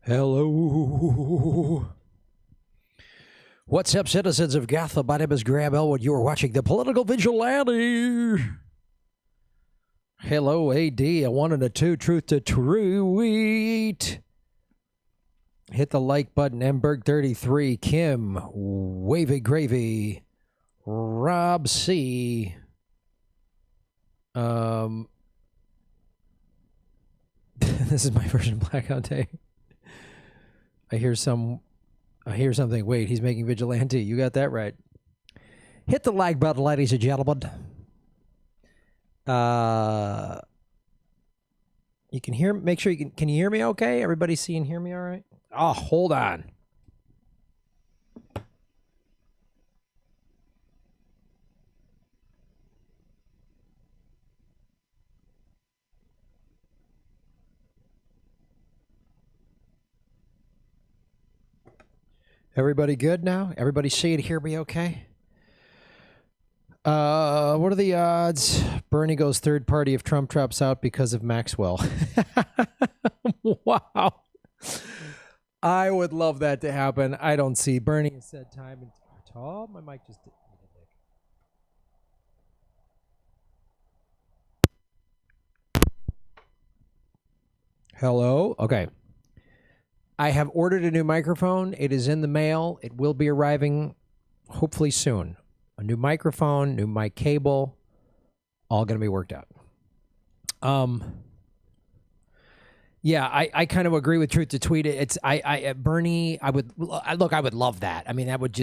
Hello. What's up, citizens of Gotham? My name is Graham Elwood. You are watching the Political Vigilante. Hello, AD. A 1 and a 2. Truth to tweet. Hit the like button. Emberg33. Kim. Wavy Gravy. Rob C. This is my version of Blackout Day. I hear something. Wait, he's making Vigilante. You got that right. Hit the like button, ladies and gentlemen. You can hear. Make sure you can you hear me okay? Everybody see and hear me all right? Oh, hold on. Everybody good now? Everybody see and hear me okay? What are the odds? Bernie goes third party if Trump drops out because of Maxwell. Wow. I would love that to happen. I don't see. Bernie said time and tall. My mic just did. Hello? Okay. I have ordered a new microphone. It is in the mail. It will be arriving hopefully soon. A new microphone, new mic cable, all going to be worked out. Yeah, I kind of agree with Truth to Tweet. It's Bernie, I would love that. I mean, that would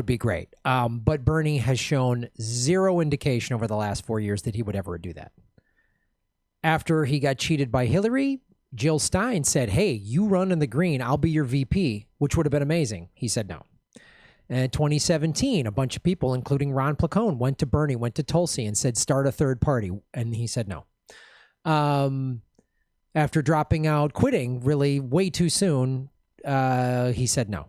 be great. But Bernie has shown zero indication over the last 4 years that he would ever do that. After he got cheated by Hillary, Jill Stein said, hey, you run in the green, I'll be your VP, which would have been amazing. He said no. In 2017, a bunch of people, including Ron Placone, went to Bernie, went to Tulsi and said, start a third party. And he said no. After dropping out, quitting really way too soon, he said no.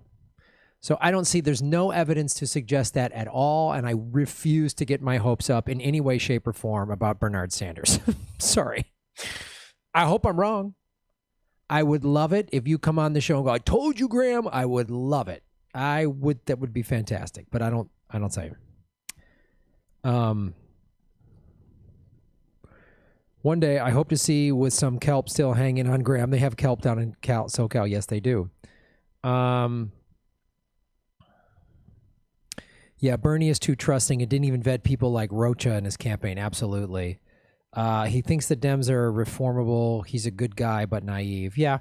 So I don't see, there's no evidence to suggest that at all. And I refuse to get my hopes up in any way, shape, or form about Bernard Sanders. Sorry. I hope I'm wrong. I would love it if you come on the show and go, I told you, Graham. I would love it. That would be fantastic, but I don't say. One day I hope to see with some kelp still hanging on Graham. They have kelp down in SoCal. Yes, they do. Yeah, Bernie is too trusting and didn't even vet people like Rocha in his campaign. Absolutely. He thinks the Dems are reformable. He's a good guy, but naive. Yeah.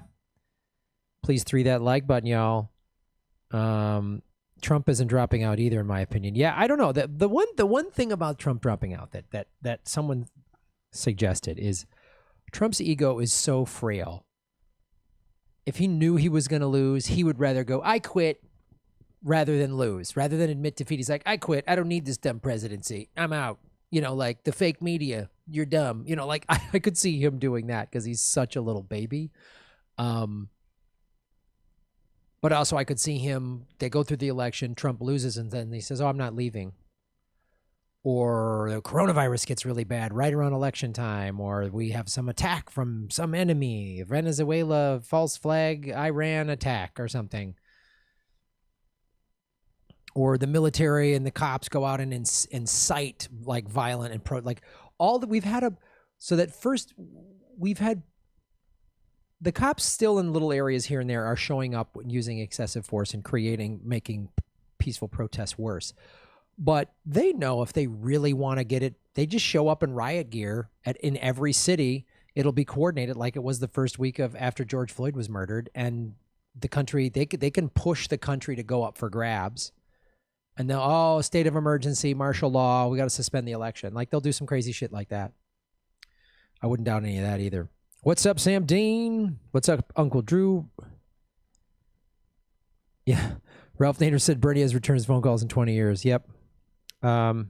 Please 3 that like button, y'all. Trump isn't dropping out either, in my opinion. Yeah, I don't know. The one thing about Trump dropping out that someone suggested is Trump's ego is so frail. If he knew he was going to lose, he would rather go, I quit, rather than lose, rather than admit defeat. He's like, I quit. I don't need this dumb presidency. I'm out. You know, like the fake media, you're dumb. You know, like I could see him doing that because he's such a little baby. But also I could see him, they go through the election, Trump loses, and then he says, oh, I'm not leaving. Or the coronavirus gets really bad right around election time, or we have some attack from some enemy, Venezuela, false flag, Iran attack or something. Or the military and the cops go out and incite like violent and like all that we've had so that first we've had the cops still in little areas here and there are showing up using excessive force and making peaceful protests worse. But they know if they really want to get it, they just show up in riot gear in every city. It'll be coordinated like it was the first week after George Floyd was murdered, and the country they can push the country to go up for grabs. And they'll, state of emergency, martial law, we got to suspend the election. Like, they'll do some crazy shit like that. I wouldn't doubt any of that either. What's up, Sam Dean? What's up, Uncle Drew? Yeah. Ralph Nader said Bernie has returned his phone calls in 20 years. Yep. Ever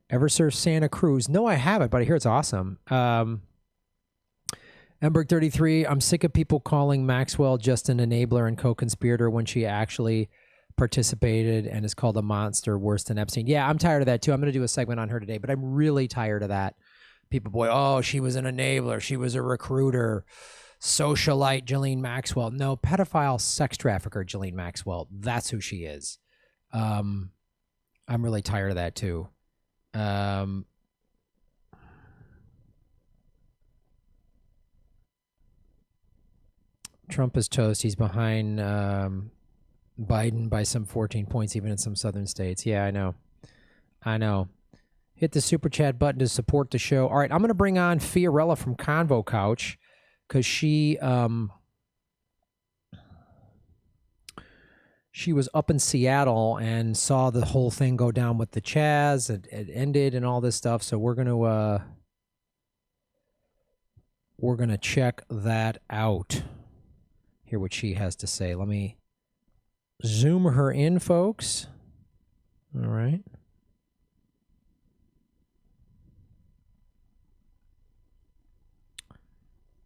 surfed Santa Cruz? No, I haven't, but I hear it's awesome. Emberg33, I'm sick of people calling Maxwell just an enabler and co-conspirator when she actually participated and is called a monster worse than Epstein. Yeah, I'm tired of that too. I'm going to do a segment on her today, but I'm really tired of that. People, boy, oh, she was an enabler. She was a recruiter. socialite Ghislaine Maxwell. No, pedophile sex trafficker Ghislaine Maxwell. That's who she is. I'm really tired of that too. Trump is toast. He's behind Biden by some 14 points, even in some southern states. Yeah, I know. I know. Hit the super chat button to support the show. All right, I'm going to bring on Fiorella from Convo Couch because she was up in Seattle and saw the whole thing go down with the Chaz. It ended and all this stuff. So we're gonna check that out. Hear what she has to say. Let me zoom her in, folks. All right.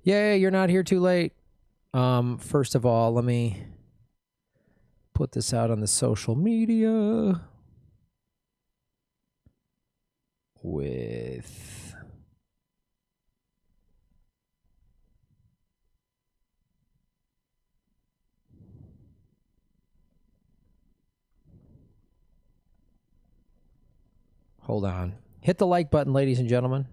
Yay, you're not here too late. First of all, let me put this out on the social media with hold on. Hit the like button, ladies and gentlemen.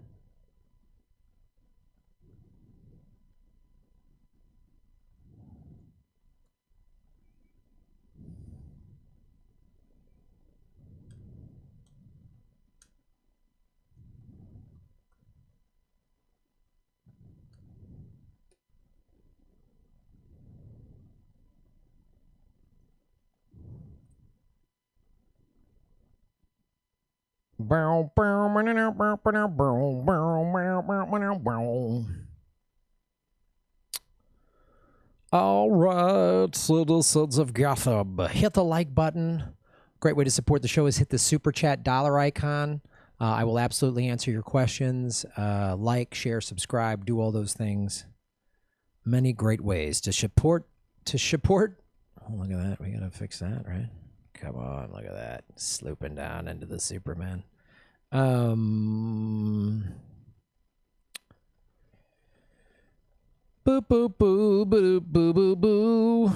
All right, citizens of Gotham, hit the like button. Great way to support the show is hit the super chat dollar icon. I will absolutely answer your questions. Like, share, subscribe, do all those things. Many great ways to support. Oh, look at that. We gotta fix that, right? Come on, look at that. Slooping down into the Superman. Boo, boo, boo, boo, boo, boo, boo.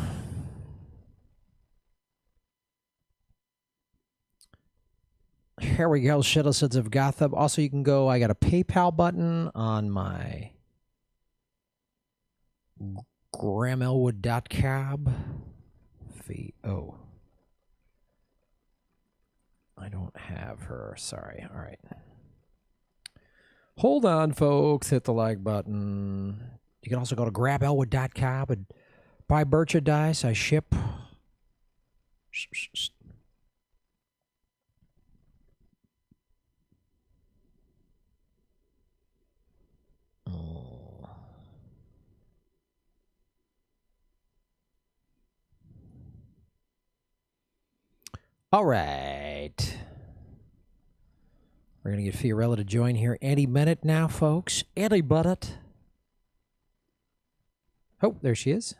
Here we go, citizens of Gotham. Also, you can go, I got a PayPal button on my grahamelwood.com. Oh. I don't have her. Sorry. All right. Hold on, folks. Hit the like button. You can also go to grabelwood.com and buy merchandise. I ship. All right. We're going to get Fiorella to join here any minute now, folks. Any minute. Oh, there she is.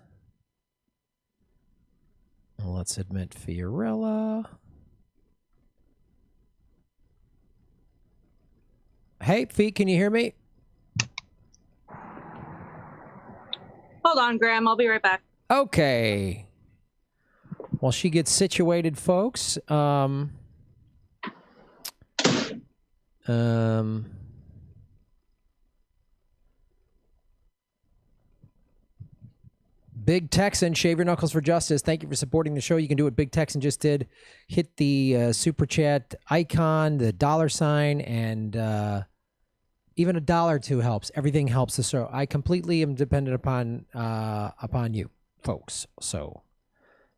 Let's admit Fiorella. Hey, Fee, can you hear me? Hold on, Graham. I'll be right back. Okay. While she gets situated, folks, Big Texan, shave your knuckles for justice. Thank you for supporting the show. You can do what Big Texan just did. Hit the super chat icon, the dollar sign, and even $1 or $2 helps. Everything helps the show. I completely am dependent upon you, folks. So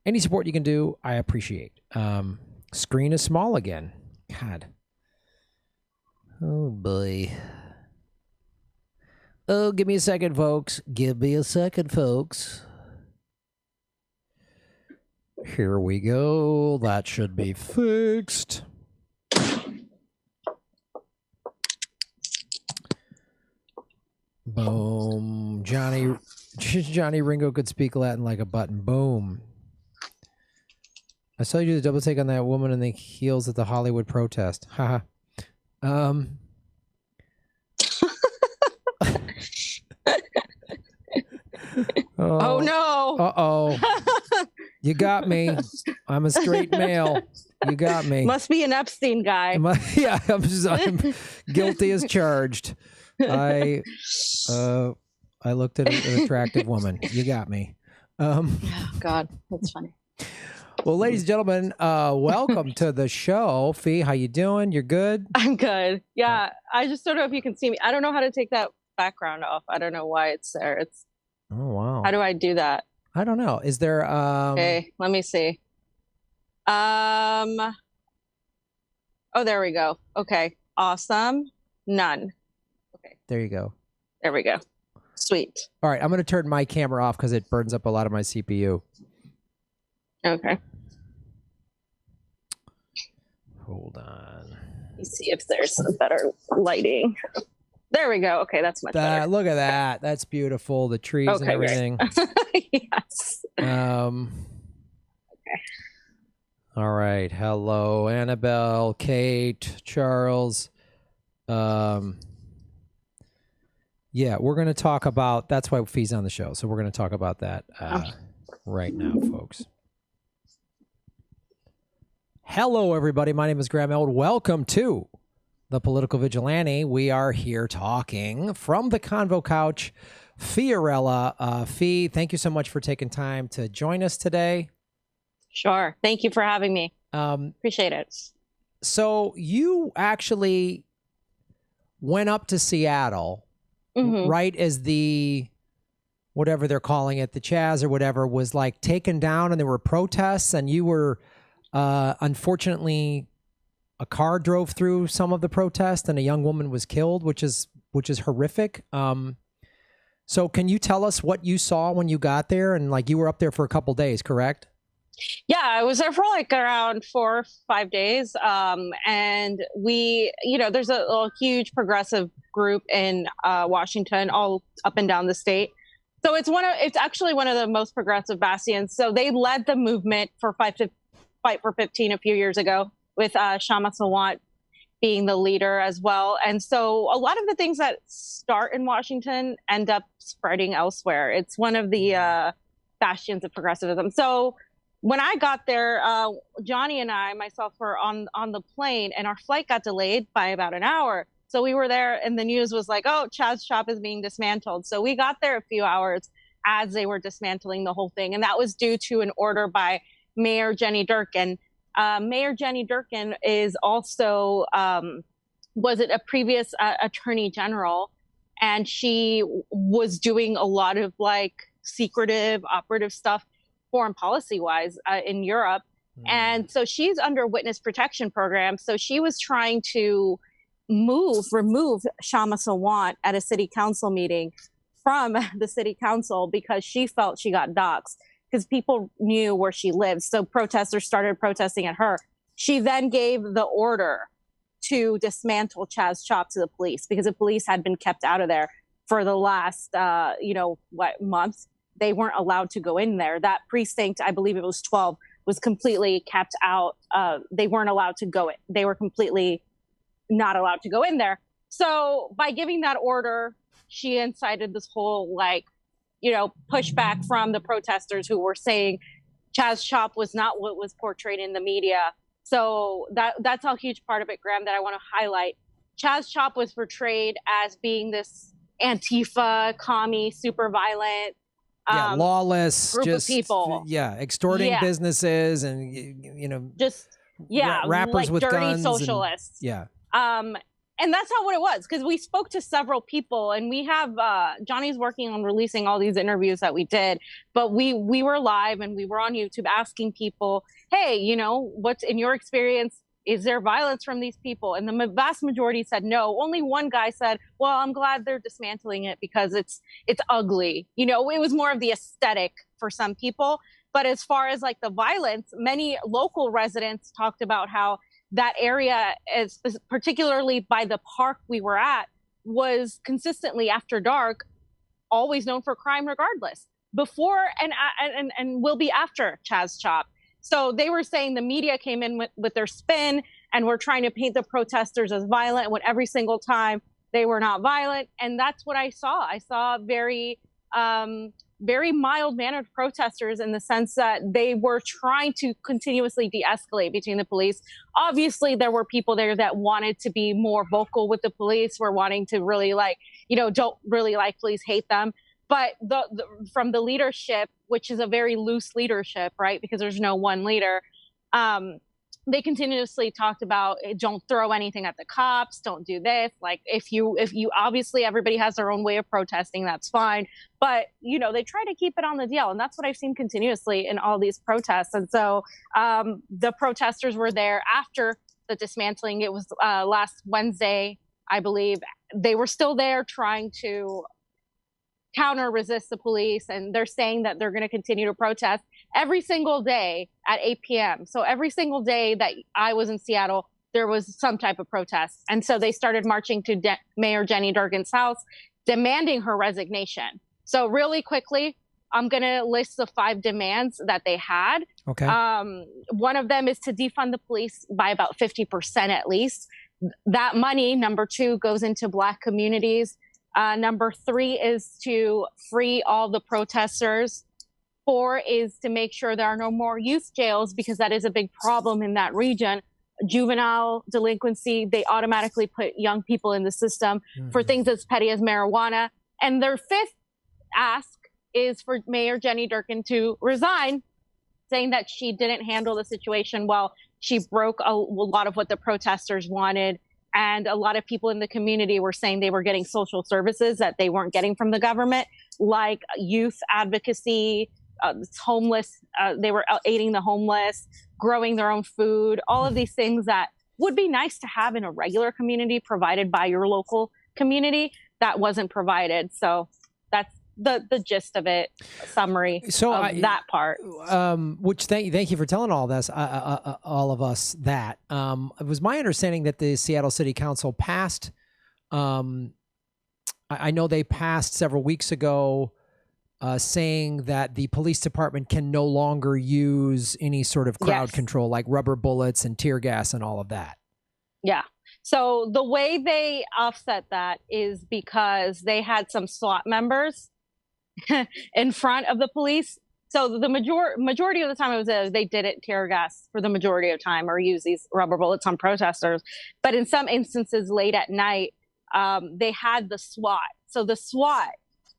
any support you can do, I appreciate. Screen is small again. God. Oh, boy. Oh, give me a second, folks. Give me a second, folks. Here we go. That should be fixed. Boom. Johnny Ringo could speak Latin like a button. Boom. I saw you do the double take on that woman in the heels at the Hollywood protest. Haha. Oh no. Uh-oh. You got me. I'm a straight male. You got me. Must be an Epstein guy. Yeah, I'm guilty as charged. I looked at an attractive woman. You got me. Oh, God, that's funny. Well, ladies and gentlemen, welcome to the show. Fee, how you doing? You're good? I'm good. Yeah, I just don't know if you can see me. I don't know how to take that background off. I don't know why it's there. Oh, wow. How do I do that? I don't know. Is there Okay, let me see. Oh, there we go. Okay, awesome. None. Okay. There you go. There we go. Sweet. All right, I'm going to turn my camera off because it burns up a lot of my CPU. Okay. Hold on. Let me see if there's some better lighting. There we go. Okay, that's much better. Look at that. That's beautiful. The trees and everything. Yes. Okay. All right. Hello, Annabelle, Kate, Charles. Yeah, we're going to talk about, that's why Fee's on the show. So we're going to talk about that right now, folks. Hello, everybody. My name is Graham Elwood. Welcome to the Political Vigilante. We are here talking from the Convo couch. Fiorella. Fee, thank you so much for taking time to join us today. Sure. Thank you for having me. Appreciate it. So you actually went up to Seattle, right as the, whatever they're calling it, the Chaz or whatever, was like taken down and there were protests and you were, unfortunately, a car drove through some of the protest and a young woman was killed, which is horrific. So can you tell us what you saw when you got there? And like you were up there for a couple days, correct? Yeah, I was there for like around 4 or 5 days. And we, there's a huge progressive group in Washington, all up and down the state. So it's actually one of the most progressive bastions. So they led the movement for Fight for 15 a few years ago, with Kshama Sawant being the leader as well. And so a lot of the things that start in Washington end up spreading elsewhere. It's one of the bastions of progressivism. So when I got there, Johnny and myself were on the plane, and our flight got delayed by about an hour. So we were there, and the news was like, oh, Chaz's shop is being dismantled. So we got there a few hours as they were dismantling the whole thing. And that was due to an order by Mayor Jenny Durkin. Mayor Jenny Durkin is also, was it a previous attorney general, and she was doing a lot of like secretive operative stuff foreign policy wise in Europe. And so she's under witness protection program. So she was trying to remove Kshama Sawant at a city council meeting from the city council because she felt she got doxxed, because people knew where she lived. So protesters started protesting at her. She then gave the order to dismantle Chaz's shop to the police, because the police had been kept out of there for the last, months. They weren't allowed to go in there. That precinct, I believe it was 12, was completely kept out. They weren't allowed to go in. They were completely not allowed to go in there. So by giving that order, she incited this whole pushback from the protesters who were saying Chaz's shop was not what was portrayed in the media. So that's a huge part of it, Graham, that I want to highlight. Chaz's shop was portrayed as being this Antifa, commie, super violent, lawless group of people. Yeah, extorting businesses and rappers like with dirty guns socialists. And that's not what it was, because we spoke to several people, and we have Johnny's working on releasing all these interviews that we did, but we were live and we were on YouTube asking people, hey, what's in your experience? Is there violence from these people? And the vast majority said no. Only one guy said, well, I'm glad they're dismantling it because it's ugly. It was more of the aesthetic for some people. But as far as like the violence, many local residents talked about how that area, is particularly by the park we were at, was consistently after dark, always known for crime regardless, before and will be after Chaz's shop. So they were saying the media came in with their spin and were trying to paint the protesters as violent, when every single time they were not violent. And that's what I saw. I saw very very mild-mannered protesters in the sense that they were trying to continuously de-escalate between the police. Obviously, there were people there that wanted to be more vocal with the police, were wanting to really don't really like police, hate them. But from the leadership, which is a very loose leadership, right? Because there's no one leader. They continuously talked about don't throw anything at the cops, don't do this. Like if you obviously everybody has their own way of protesting, that's fine. But they try to keep it on the DL, and that's what I've seen continuously in all these protests. And so the protesters were there after the dismantling. It was last Wednesday, I believe. They were still there trying to counter resist the police, and they're saying that they're going to continue to protest every single day at 8 p.m. So every single day that I was in Seattle, there was some type of protest. And so they started marching to Mayor Jenny Durkan's house, demanding her resignation. So really quickly, I'm going to list the 5 demands that they had. Okay. One of them is to defund the police by about 50% at least. That money, number 2, goes into Black communities. Number 3 is to free all the protesters. 4 is to make sure there are no more youth jails, because that is a big problem in that region. Juvenile delinquency, they automatically put young people in the system for things as petty as marijuana. And their 5th ask is for Mayor Jenny Durkan to resign, saying that she didn't handle the situation well. She broke a lot of what the protesters wanted. And a lot of people in the community were saying they were getting social services that they weren't getting from the government, like youth advocacy, homeless. They were aiding the homeless, growing their own food, all of these things that would be nice to have in a regular community provided by your local community. That wasn't provided. So that's the gist of it, summary of that part. Which thank you for telling all this, all of us that. It was my understanding that the Seattle City Council passed, I know they passed several weeks ago, saying that the police department can no longer use any sort of crowd control, like rubber bullets and tear gas and all of that. Yeah. So the way they offset that is because they had some SWAT members in front of the police. So the majority of the time they didn't tear gas for the majority of time or use these rubber bullets on protesters. But in some instances late at night, they had the SWAT. So the SWAT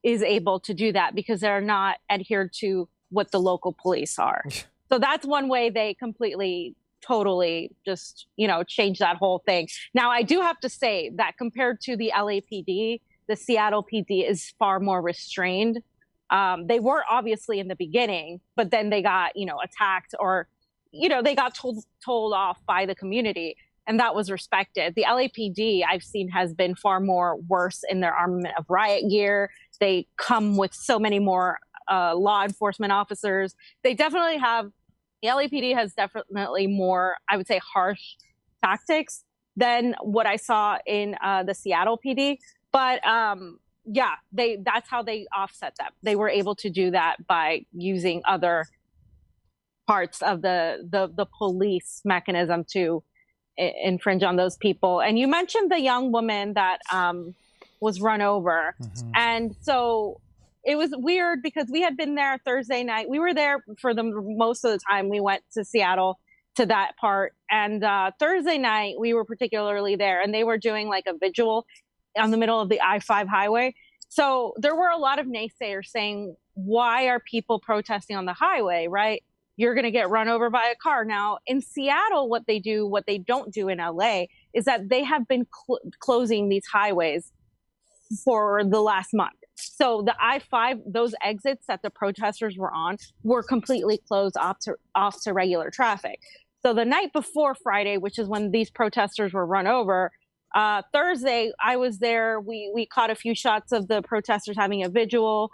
is able to do that because they're not adhered to what the local police are. So that's one way they completely, totally just, change that whole thing. Now, I do have to say that compared to the LAPD, the Seattle PD is far more restrained. They were obviously in the beginning, but then they got, attacked or, they got told off by the community, and that was respected. The LAPD I've seen has been far more worse in their armament of riot gear. They come with so many more law enforcement officers. The LAPD has definitely more, I would say, harsh tactics than what I saw in the Seattle PD. But that's how they offset that. They were able to do that by using other parts of the police mechanism to infringe on those people. And you mentioned the young woman that was run over. Mm-hmm. And so it was weird because we had been there Thursday night. We were there for most of the time we went to Seattle to that part. And Thursday night, we were particularly there, and they were doing like a vigil on the middle of the I-5 highway. So there were a lot of naysayers saying, why are people protesting on the highway, right? You're going to get run over by a car. Now, in Seattle, what they don't do in LA is that they have been closing these highways for the last month. So the I-5, those exits that the protesters were on were completely closed off to regular traffic. So the night before Friday, which is when these protesters were run over, Thursday, I was there. We caught a few shots of the protesters having a vigil.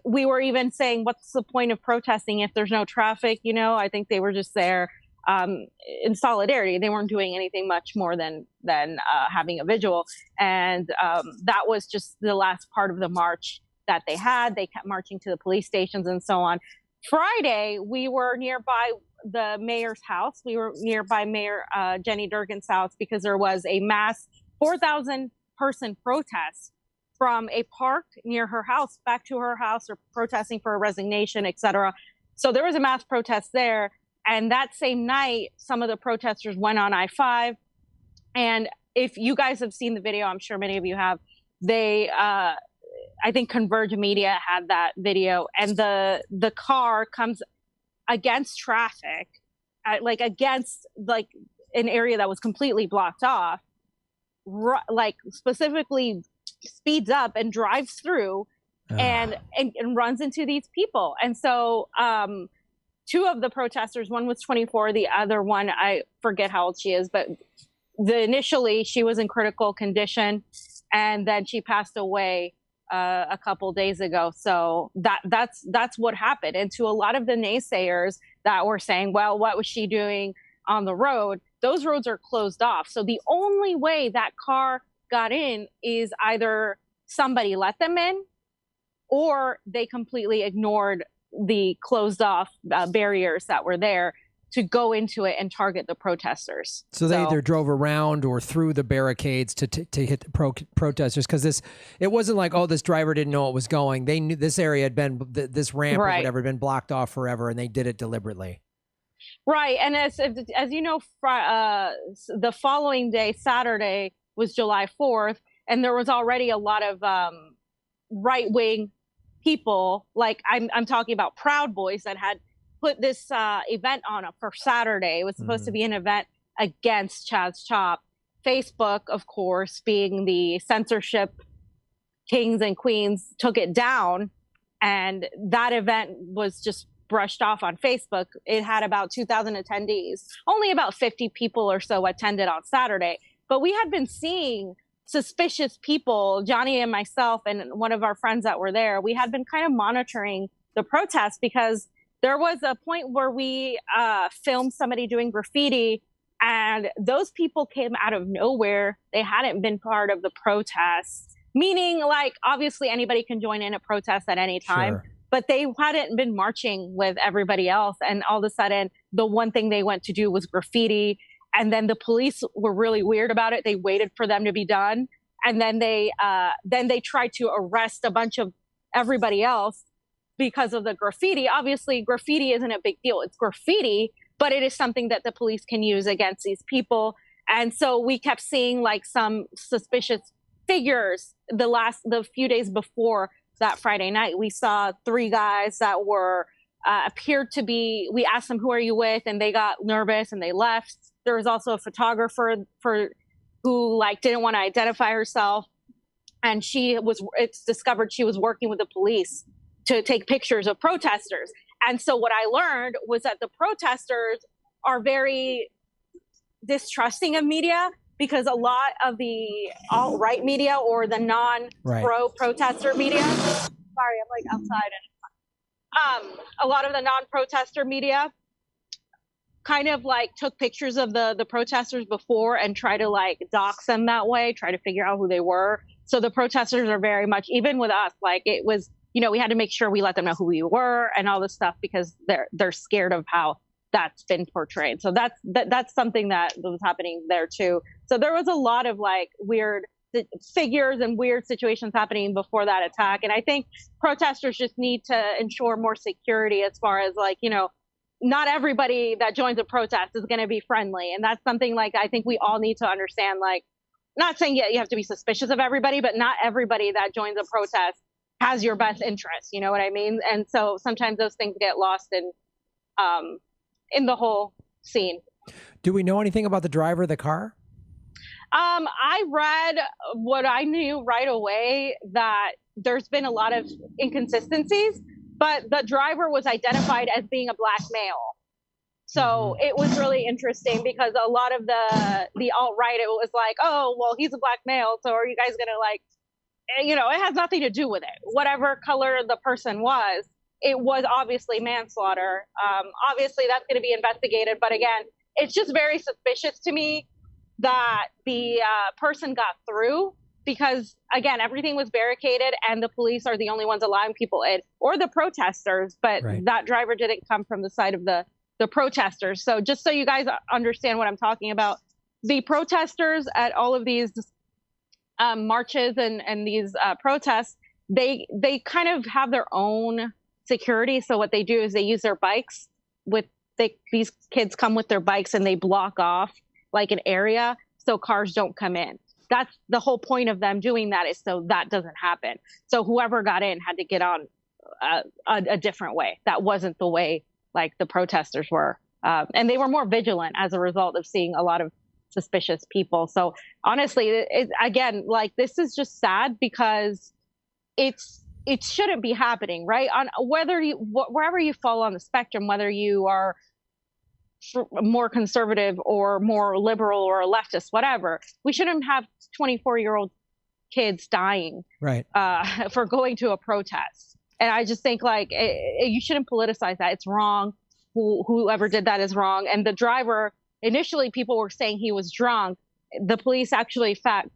We were even saying, what's the point of protesting if there's no traffic? I think they were just there in solidarity. They weren't doing anything much more than having a vigil. And that was just the last part of the march that they had. They kept marching to the police stations and so on. Friday, we were nearby the mayor's house. We were nearby Mayor Jenny Durkan's house because there was a mass 4,000 person protest from a park near her house back to her house, or protesting for a resignation, etc. So there was a mass protest there. And that same night, some of the protesters went on I-5. And if you guys have seen the video, I'm sure many of you have, they, I think Converge Media had that video, and the car comes against traffic, against like an area that was completely blocked off, like specifically speeds up and drives through and runs into these people. And so two of the protesters, one was 24, the other one, I forget how old she is, but initially she was in critical condition, and then she passed away a couple days ago. So that's what happened. And to a lot of the naysayers that were saying, well, what was she doing on the road? Those roads are closed off. So the only way that car got in is either somebody let them in, or they completely ignored the closed off barriers that were there to go into it and target the protesters. So they either drove around or through the barricades to hit the protesters, because it wasn't like, oh, this driver didn't know it was going. They knew this area had been, this ramp or whatever had been blocked off forever, and they did it deliberately. Right. And as you know, the following day, Saturday, was July 4th, and there was already a lot of right-wing people, like I'm talking about Proud Boys, that had put this event on for Saturday. It was supposed to be an event against Chaz Chop. Facebook, of course, being the censorship kings and queens, took it down, and that event was just brushed off on Facebook. It had about 2,000 attendees. Only about 50 people or so attended on Saturday. But we had been seeing suspicious people, Johnny and myself and one of our friends that were there. We had been kind of monitoring the protests, because there was a point where we filmed somebody doing graffiti, and those people came out of nowhere. They hadn't been part of the protests, meaning, like, obviously anybody can join in a protest at any time. Sure. But they hadn't been marching with everybody else. And all of a sudden, the one thing they went to do was graffiti. And then the police were really weird about it. They waited for them to be done. And then they tried to arrest a bunch of everybody else because of the graffiti. Obviously, graffiti isn't a big deal. It's graffiti, but it is something that the police can use against these people. And so we kept seeing like some suspicious figures the few days before that Friday night. We saw 3 guys that were appeared to be, we asked them, who are you with? And they got nervous and they left. There was also a photographer who like didn't want to identify herself. And it's discovered she was working with the police to take pictures of protesters. And so what I learned was that the protesters are very distrusting of media, because a lot of the alt-right media or the non-pro-protester media, sorry, I'm like outside, and a lot of the non-protester media kind of like took pictures of the protesters before and try to like dox them that way, try to figure out who they were. So the protesters are very much, even with us, like it was, we had to make sure we let them know who we were and all this stuff, because they're scared of how that's been portrayed. So that's something that was happening there too. So there was a lot of like weird figures and weird situations happening before that attack. And I think protesters just need to ensure more security, as far as like, not everybody that joins a protest is going to be friendly. And that's something like I think we all need to understand, like, not saying you have to be suspicious of everybody, but not everybody that joins a protest has your best interest. You know what I mean? And so sometimes those things get lost in the whole scene. Do we know anything about the driver of the car? I read what I knew right away, that there's been a lot of inconsistencies, but the driver was identified as being a Black male. So it was really interesting, because a lot of the alt-right, it was like, oh, well, he's a Black male, so are you guys going to like, it has nothing to do with it. Whatever color the person was, it was obviously manslaughter. Obviously, that's going to be investigated. But again, it's just very suspicious to me that the person got through, because, again, everything was barricaded and the police are the only ones allowing people in, or the protesters. But that driver didn't come from the side of the protesters. So just so you guys understand what I'm talking about, the protesters at all of these marches and these protests, they kind of have their own security. So what they do is they use their bikes these kids come with their bikes and they block off like an area so cars don't come in. That's the whole point of them doing that, is so that doesn't happen. So whoever got in had to get on a different way. That wasn't the way like the protesters were. And they were more vigilant as a result of seeing a lot of suspicious people. So honestly, again, like, this is just sad because it shouldn't be happening, right? On wherever you fall on the spectrum, whether you are more conservative or more liberal or a leftist, whatever, we shouldn't have 24-year-old kids dying right for going to a protest. And I just think, like, you shouldn't politicize that. It's wrong. Whoever did that is wrong. And the driver, initially people were saying he was drunk. The police actually found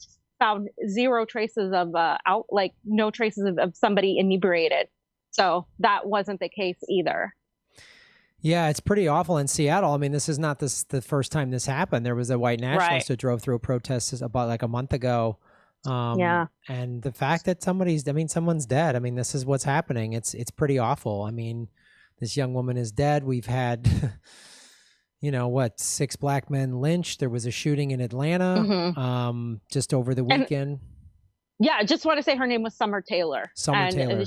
zero traces of no traces of somebody inebriated. So that wasn't the case either. Yeah, it's pretty awful in Seattle. I mean, this is not the first time this happened. There was a white nationalist who drove through a protest about like a month ago. And the fact that someone's dead. I mean, this is what's happening. It's pretty awful. I mean, this young woman is dead. We've had, 6 black men lynched. There was a shooting in Atlanta just over the weekend. I just want to say her name was Summer Taylor. Taylor.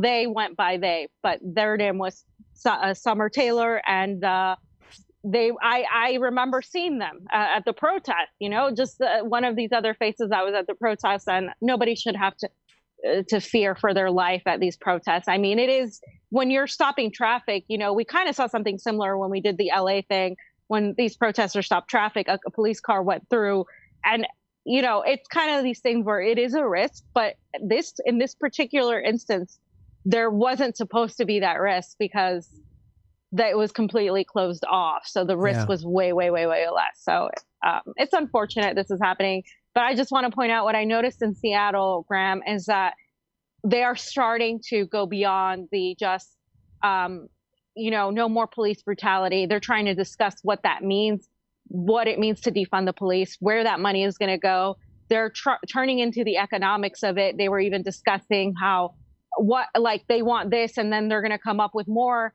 They went by they, but their name was Summer Taylor. And I remember seeing them at the protest, just one of these other faces that was at the protest, and nobody should have to fear for their life at these protests. I mean, it is, when you're stopping traffic, we kind of saw something similar when we did the LA thing, when these protesters stopped traffic, a police car went through, and it's kind of these things where it is a risk, but in this particular instance, there wasn't supposed to be that risk because that was completely closed off. So the risk was way, way, way, way less. So it's unfortunate this is happening. But I just want to point out what I noticed in Seattle, Graham, is that they are starting to go beyond the just, no more police brutality. They're trying to discuss what that means, what it means to defund the police, where that money is going to go. They're turning into the economics of it. They were even discussing they want this, and then they're going to come up with more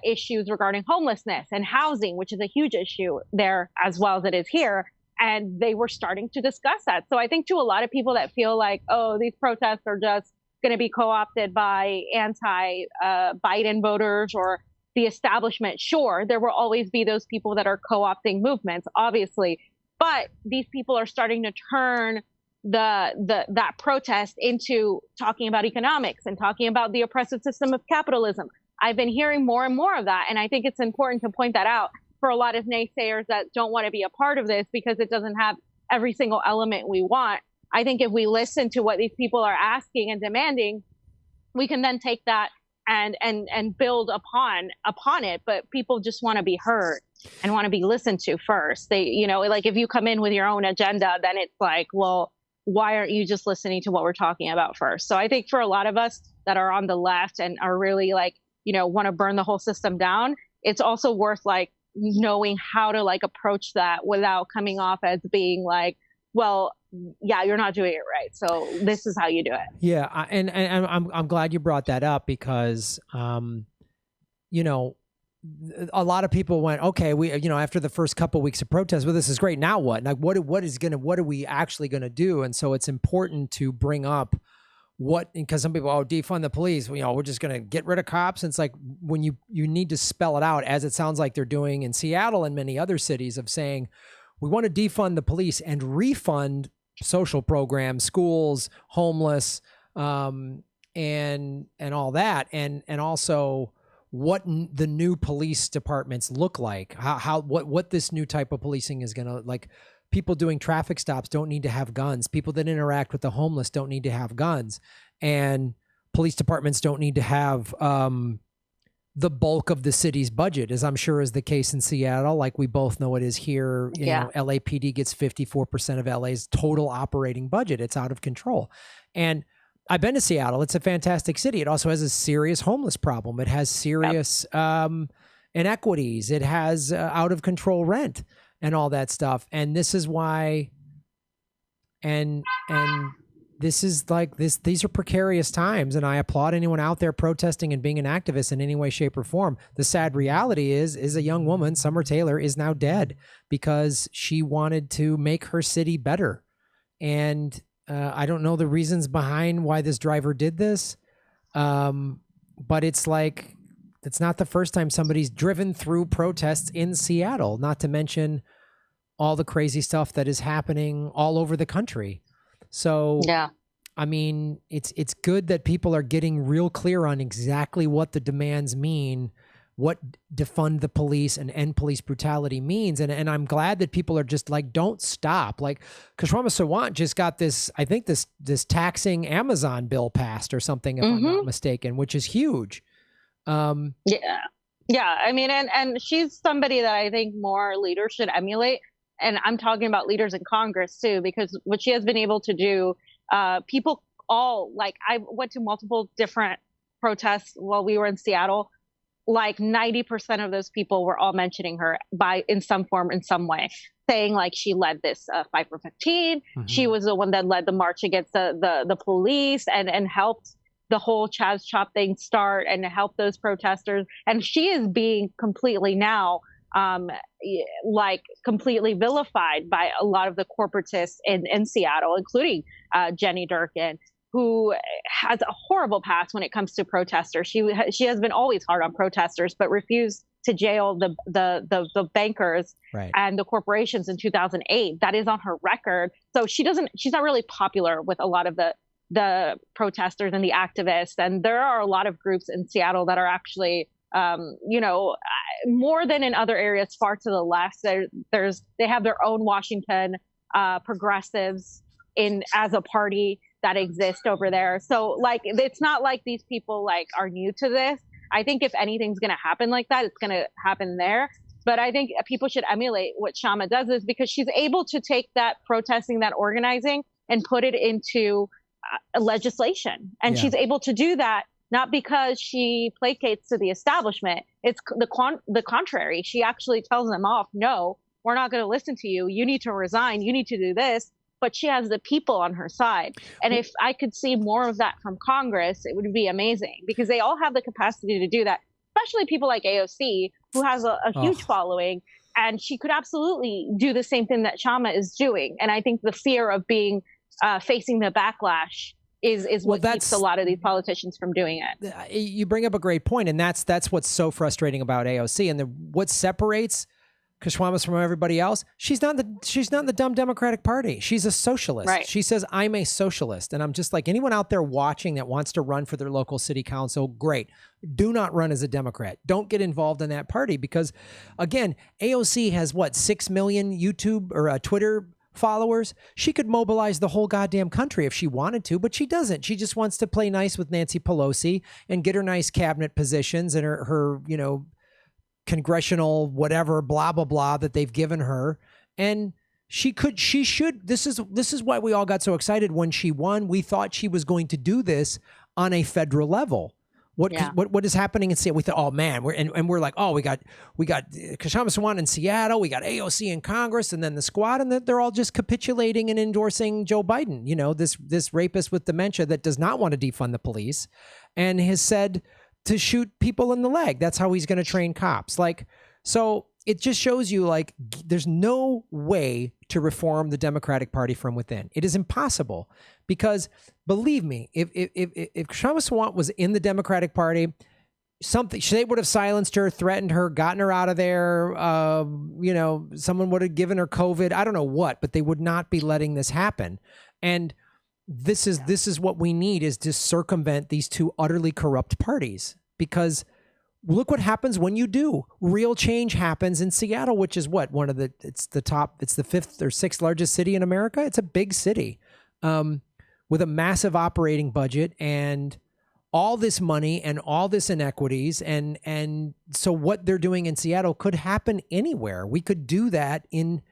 issues regarding homelessness and housing, which is a huge issue there as well as it is here. And they were starting to discuss that. So I think to a lot of people that feel like, oh, these protests are just going to be co-opted by anti-Biden voters or the establishment, sure, there will always be those people that are co-opting movements, obviously. But these people are starting to turn that protest into talking about economics and talking about the oppressive system of capitalism. I've been hearing more and more of that. And I think it's important to point that out for a lot of naysayers that don't want to be a part of this because it doesn't have every single element we want. I think if we listen to what these people are asking and demanding, we can then take that and build upon it. But people just want to be heard and want to be listened to first. They, like, if you come in with your own agenda, then it's like, well, why aren't you just listening to what we're talking about first? So I think for a lot of us that are on the left and are really like, want to burn the whole system down, it's also worth like knowing how to like approach that without coming off as being like, well, yeah, you're not doing it right, so this is how you do it. Yeah, and I'm glad you brought that up because, a lot of people went, okay, we, after the first couple of weeks of protest, well, this is great. Now what? Like, what are we actually gonna do? And so it's important to bring up because some people, defund the police. We're just gonna get rid of cops. And it's like when you need to spell it out, as it sounds like they're doing in Seattle and many other cities, of saying we want to defund the police and refund social programs, schools, homeless, and all that, and also what the new police departments look like, what this new type of policing is gonna like. People doing traffic stops don't need to have guns. People that interact with the homeless don't need to have guns, and police departments don't need to have the bulk of the city's budget, as I'm sure is the case in Seattle. Like we both know it is here. You know, LAPD gets 54% of LA's total operating budget. It's out of control. And I've been to Seattle. It's a fantastic city. It also has a serious homeless problem. It has serious inequities. It has out of control rent and all that stuff. And this is why and this is like this. These are precarious times, and I applaud anyone out there protesting and being an activist in any way, shape, or form. The sad reality is a young woman, Summer Taylor, is now dead because she wanted to make her city better, and I don't know the reasons behind why this driver did this, but it's like it's not the first time somebody's driven through protests in Seattle. Not to mention all the crazy stuff that is happening all over the country. So, Yeah. I mean, it's good that people are getting real clear on exactly what the demands mean, what defund the police and end police brutality means. And I'm glad that people are just like, don't stop. Like, Kshama Sawant just got this, I think this taxing Amazon bill passed or something, if I'm not mistaken, which is huge. Yeah. I mean, and she's somebody that I think more leaders should emulate. And I'm talking about leaders in Congress too, because what she has been able to do, people all like, I went to multiple different protests while we were in Seattle. Like 90% of those people were all mentioning her in some form, in some way, saying like she led this 5 for 15. She was the one that led the march against the police and helped the whole Chaz Chop thing start and help those protesters. And she is being completely now like completely vilified by a lot of the corporatists in Seattle, including Jenny Durkin, who has a horrible past when it comes to protesters. She has been always hard on protesters, but refused to jail the bankers and the corporations in 2008. That is on her record. So she's not really popular with a lot of the protesters and the activists. And there are a lot of groups in Seattle that are actually more than in other areas, far to the left. They have their own Washington progressives as a party that exist over there. So like, it's not like these people like are new to this. I think if anything's going to happen like that, it's going to happen there. But I think people should emulate what Shama does, is because she's able to take that protesting, that organizing, and put it into legislation. And she's able to do that not because she placates to the establishment. It's the contrary. She actually tells them off. No, we're not going to listen to you. You need to resign. You need to do this. But she has the people on her side. And if I could see more of that from Congress, it would be amazing, because they all have the capacity to do that, especially people like AOC, who has a huge following. And she could absolutely do the same thing that Shama is doing. And I think the fear of being facing the backlash is what keeps a lot of these politicians from doing it. You bring up a great point, and that's what's so frustrating about AOC. And what separates Kshwamas from everybody else, she's not in the dumb Democratic Party. She's a socialist. Right. She says, I'm a socialist. And I'm just like, anyone out there watching that wants to run for their local city council, great. Do not run as a Democrat. Don't get involved in that party, because again, AOC has 6 million YouTube or Twitter followers. She could mobilize the whole goddamn country if she wanted to, but she doesn't. She just wants to play nice with Nancy Pelosi and get her nice cabinet positions and her congressional whatever blah blah blah that they've given her. And she should. This is why we all got so excited when she won. We thought she was going to do this on a federal level. What is happening in Seattle? We thought, oh man, we're like, oh, we got Kshama Sawant in Seattle, we got AOC in Congress, and then the squad, and they're all just capitulating and endorsing Joe Biden. This rapist with dementia that does not want to defund the police, and has said to shoot people in the leg. That's how he's going to train cops. So it just shows you there's no way to reform the Democratic Party from within. It is impossible, because believe me, if Kshama Sawant was in the Democratic Party, they would have silenced her, threatened her, gotten her out of there. Someone would have given her COVID. I don't know what, but they would not be letting this happen. And this is what we need, is to circumvent these two utterly corrupt parties, because look what happens when you do. Real change happens in Seattle, which is it's the 5th or 6th largest city in America. It's a big city with a massive operating budget and all this money and all this inequities. And so what they're doing in Seattle could happen anywhere. We could do that in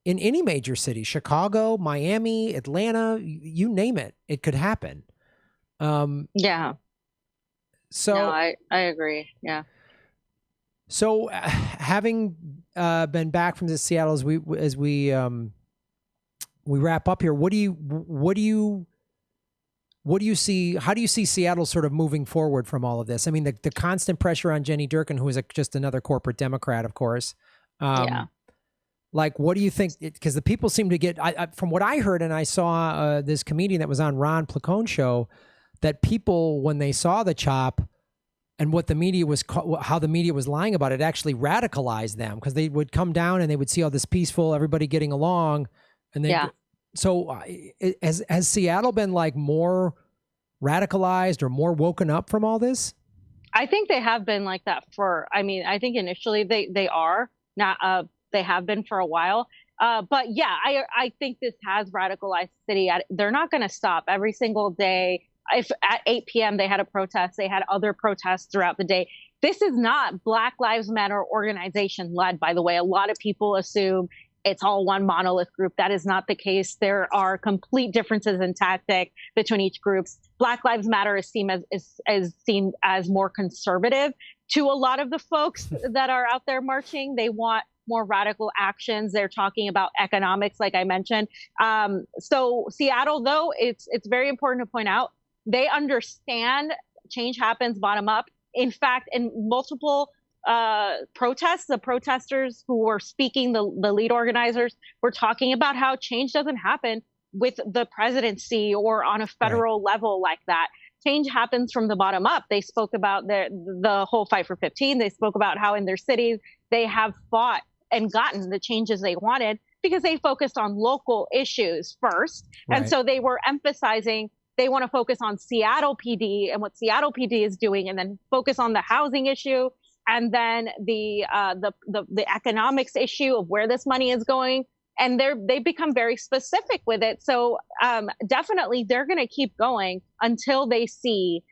any major city, Chicago, Miami, Atlanta, you name it, it could happen. Yeah. So no, I agree. Yeah. So having been back from Seattle, as we we wrap up here, what do you see? How do you see Seattle sort of moving forward from all of this? I mean, the constant pressure on Jenny Durkan, who is just another corporate Democrat, of course. Like, what do you think? Because the people seem to get, from what I heard, and I saw this comedian that was on Ron Placone's show, that people, when they saw the chop and what the media was, how the media was lying about it, actually radicalized them, because they would come down and they would see all this peaceful, everybody getting along, and they. Yeah. So has Seattle been like more radicalized or more woken up from all this? I think they have been like that I think initially they are not. They have been for a while. But yeah, I think this has radicalized the city. They're not going to stop every single day. If at 8 p.m. they had a protest, they had other protests throughout the day. This is not Black Lives Matter organization led, by the way. A lot of people assume it's all one monolith group. That is not the case. There are complete differences in tactic between each groups. Black Lives Matter is seen as more conservative to a lot of the folks that are out there marching. They want more radical actions. They're talking about economics, like I mentioned. So Seattle, though, it's very important to point out, they understand change happens bottom up. In fact, in multiple protests, the protesters who were speaking, the lead organizers, were talking about how change doesn't happen with the presidency or on a federal level like that. Change happens from the bottom up. They spoke about the whole Fight for 15. They spoke about how in their cities they have fought and gotten the changes they wanted because they focused on local issues first. Right. And so they were emphasizing they want to focus on Seattle PD and what Seattle PD is doing, and then focus on the housing issue, and then the economics issue of where this money is going. And they become very specific with it. So definitely they're going to keep going until they see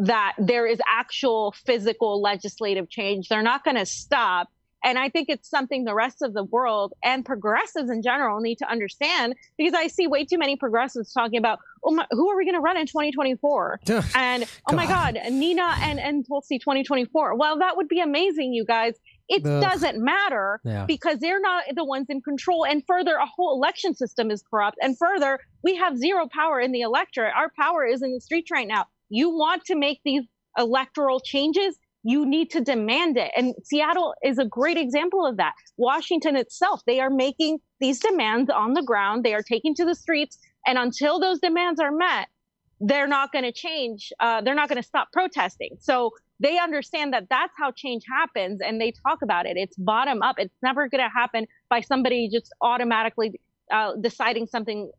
that there is actual physical legislative change. They're not going to stop. And I think it's something the rest of the world and progressives in general need to understand, because I see way too many progressives talking about, who are we going to run in 2024? And oh my God, Nina and Tulsi 2024. Well, that would be amazing, you guys. It doesn't matter because they're not the ones in control. And further, a whole election system is corrupt. And further, we have zero power in the electorate. Our power is in the streets right now. You want to make these electoral changes, you need to demand it. And Seattle is a great example of that. Washington itself, they are making these demands on the ground. They are taking to the streets. And until those demands are met, they're not going to change. They're not going to stop protesting. So they understand that that's how change happens. And they talk about it. It's bottom up. It's never going to happen by somebody just automatically deciding something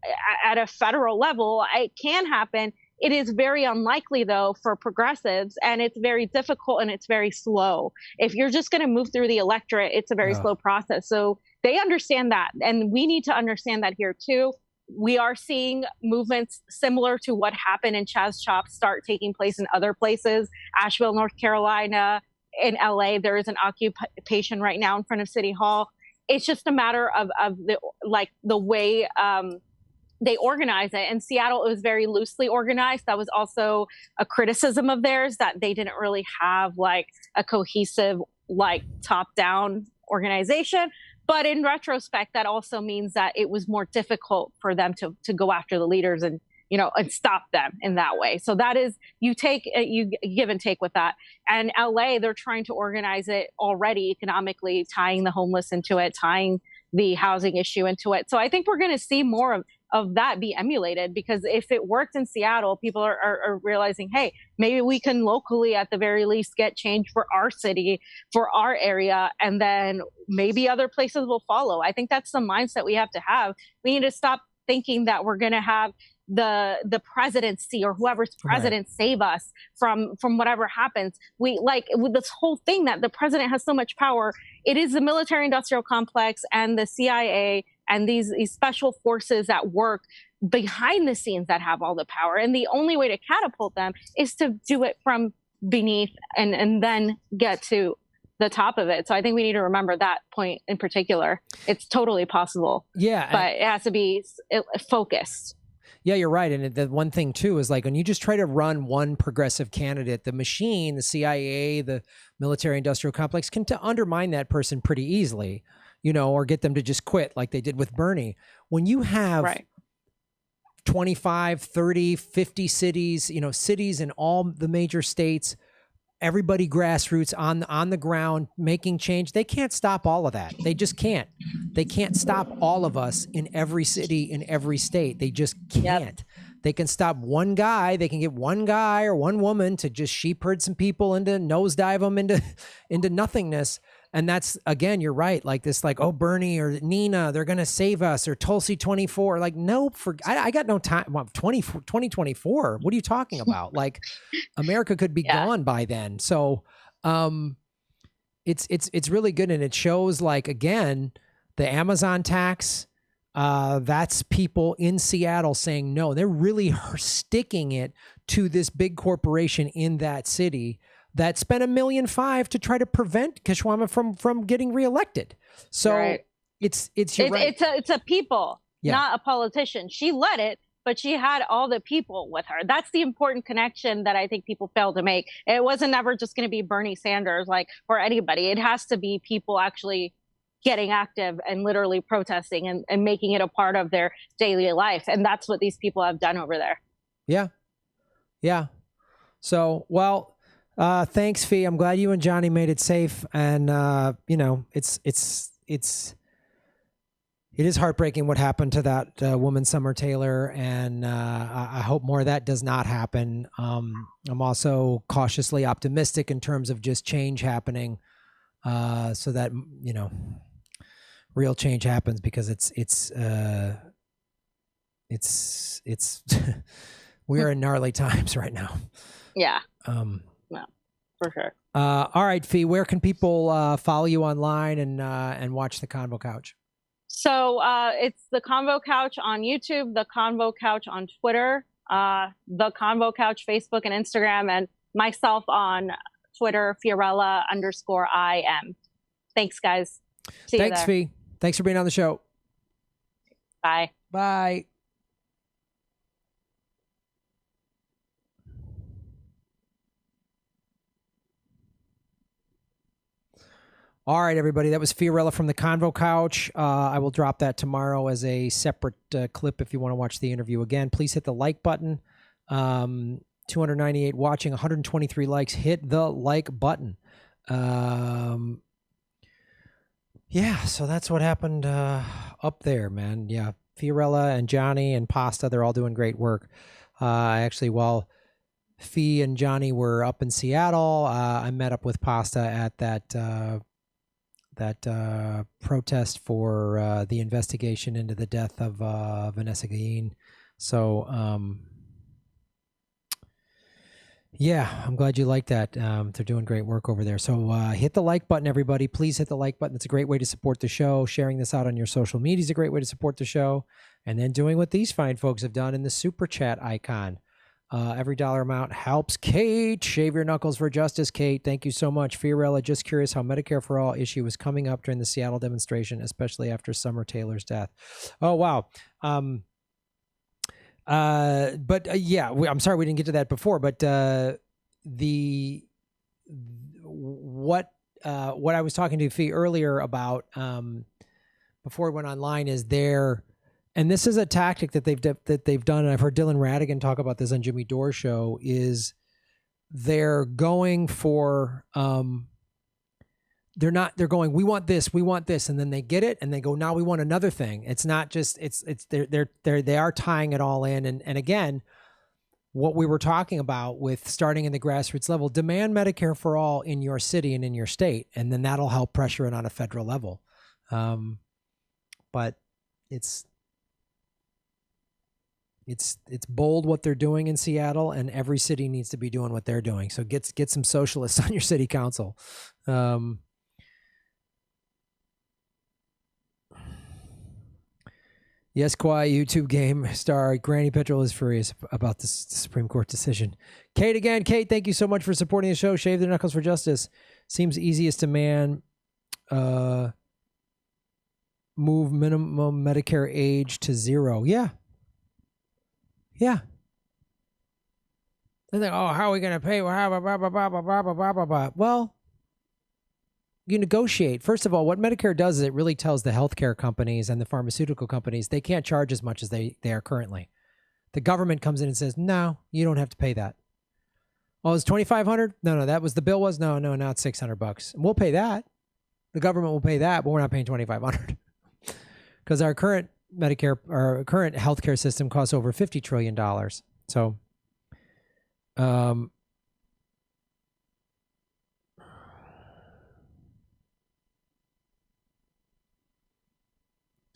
at a federal level. It can happen. It is very unlikely, though, for progressives, and it's very difficult and it's very slow. If you're just going to move through the electorate, it's a very slow process. So they understand that, and we need to understand that here, too. We are seeing movements similar to what happened in Chaz Chop start taking place in other places. Asheville, North Carolina, in LA, there is an occupation right now in front of City Hall. It's just a matter of the way they organize it. In Seattle, it was very loosely organized. That was also a criticism of theirs, that they didn't really have like a cohesive, like top-down organization. But in retrospect, that also means that it was more difficult for them to go after the leaders and stop them in that way. So that is, you give and take with that. And LA, they're trying to organize it already economically, tying the homeless into it, tying the housing issue into it. So I think we're going to see more of that be emulated, because if it worked in Seattle, people are realizing, hey, maybe we can locally at the very least get change for our city, for our area, and then maybe other places will follow. I think that's the mindset we have to have. We need to stop thinking that we're going to have the presidency or whoever's president save us from whatever happens. We like with this whole thing that the president has so much power. It is the military industrial complex and the CIA and these special forces that work behind the scenes that have all the power. And the only way to catapult them is to do it from beneath and then get to the top of it. So I think we need to remember that point in particular. It's totally possible. Yeah. But it has to be focused. Yeah, you're right. And the one thing, too, is like when you just try to run one progressive candidate, the machine, the CIA, the military industrial complex can undermine that person pretty easily. or get them to just quit like they did with Bernie. When you have 25, 30, 50 cities, cities in all the major states, everybody grassroots on the ground making change, they can't stop all of that. They just can't. They can't stop all of us in every city, in every state. They just can't. Yep. They can stop one guy. They can get one guy or one woman to just sheep herd some people into nosedive them into nothingness. And that's, again, you're right. Like this, like, oh, Bernie or Nina, they're going to save us, or Tulsi 24. Like, no, I got no time. 2024. What are you talking about? Like, America could be gone by then. So, it's really good. And it shows, like, again, the Amazon tax, that's people in Seattle saying no. They're really sticking it to this big corporation in that city that spent $1.5 million to try to prevent Kishwaukee from getting reelected. So it's a people, not a politician. She led it, but she had all the people with her. That's the important connection that I think people fail to make. It wasn't ever just going to be Bernie Sanders, like, or anybody. It has to be people actually getting active and literally protesting and making it a part of their daily life. And that's what these people have done over there. Yeah. Yeah. So, well, thanks, Fee. I'm glad you and Johnny made it safe. And, it is heartbreaking what happened to that woman, Summer Taylor. And I hope more of that does not happen. I'm also cautiously optimistic in terms of just change happening, so that, real change happens, because it's we're in gnarly times right now. Yeah. For sure. All right, Fee, where can people follow you online and watch the Convo Couch? So it's the Convo Couch on YouTube, the Convo Couch on Twitter, the Convo Couch Facebook and Instagram, and myself on Twitter, Fiorella_IM. Thanks, guys. See you there. Thanks, Fee. Thanks for being on the show. Bye. Bye. All right, everybody. That was Fiorella from the Convo Couch. I will drop that tomorrow as a separate clip if you want to watch the interview again. Please hit the like button. 298 watching, 123 likes. Hit the like button. Yeah, so that's what happened up there, man. Yeah, Fiorella and Johnny and Pasta, they're all doing great work. Actually, while Fee and Johnny were up in Seattle, I met up with Pasta at that protest for the investigation into the death of Venetia. So, yeah, I'm glad you like that. They're doing great work over there. So hit the like button, everybody. Please hit the like button. It's a great way to support the show. Sharing this out on your social media is a great way to support the show. And then doing what these fine folks have done in the super chat icon. Every dollar amount helps. Kate, shave your knuckles for justice, Kate. Thank you so much. Fiorella, just curious how Medicare for All issue was coming up during the Seattle demonstration, especially after Summer Taylor's death. Oh, wow. Yeah, I'm sorry we didn't get to that before, but what I was talking to Fee earlier about before we went online is and this is a tactic that they've done, and I've heard Dylan Radigan talk about this on Jimmy Dore's show, is they're going for they're going, we want this, and then they get it and they go, now we want another thing. It's not just they are tying it all in, and again, what we were talking about with starting in the grassroots level, demand Medicare for all in your city and in your state, and then that'll help pressure it on a federal level. But it's bold what they're doing in Seattle, and every city needs to be doing what they're doing. So get some socialists on your city council. Yes, quiet YouTube game star Granny Petrol is furious about this Supreme Court decision. Kate again. Kate, thank you so much for supporting the show. Shave their knuckles for justice. Seems easiest to move minimum Medicare age to 0. Yeah. Yeah. They think, oh, how are we going to pay? Well, you negotiate. First of all, what Medicare does is it really tells the healthcare companies and the pharmaceutical companies they can't charge as much as they are currently. The government comes in and says, no, you don't have to pay that. Oh, it's $2,500? No, that was the bill was? No, now it's $600. We'll pay that. The government will pay that, but we're not paying $2,500 because our current Medicare, our current healthcare system costs over $50 trillion. So,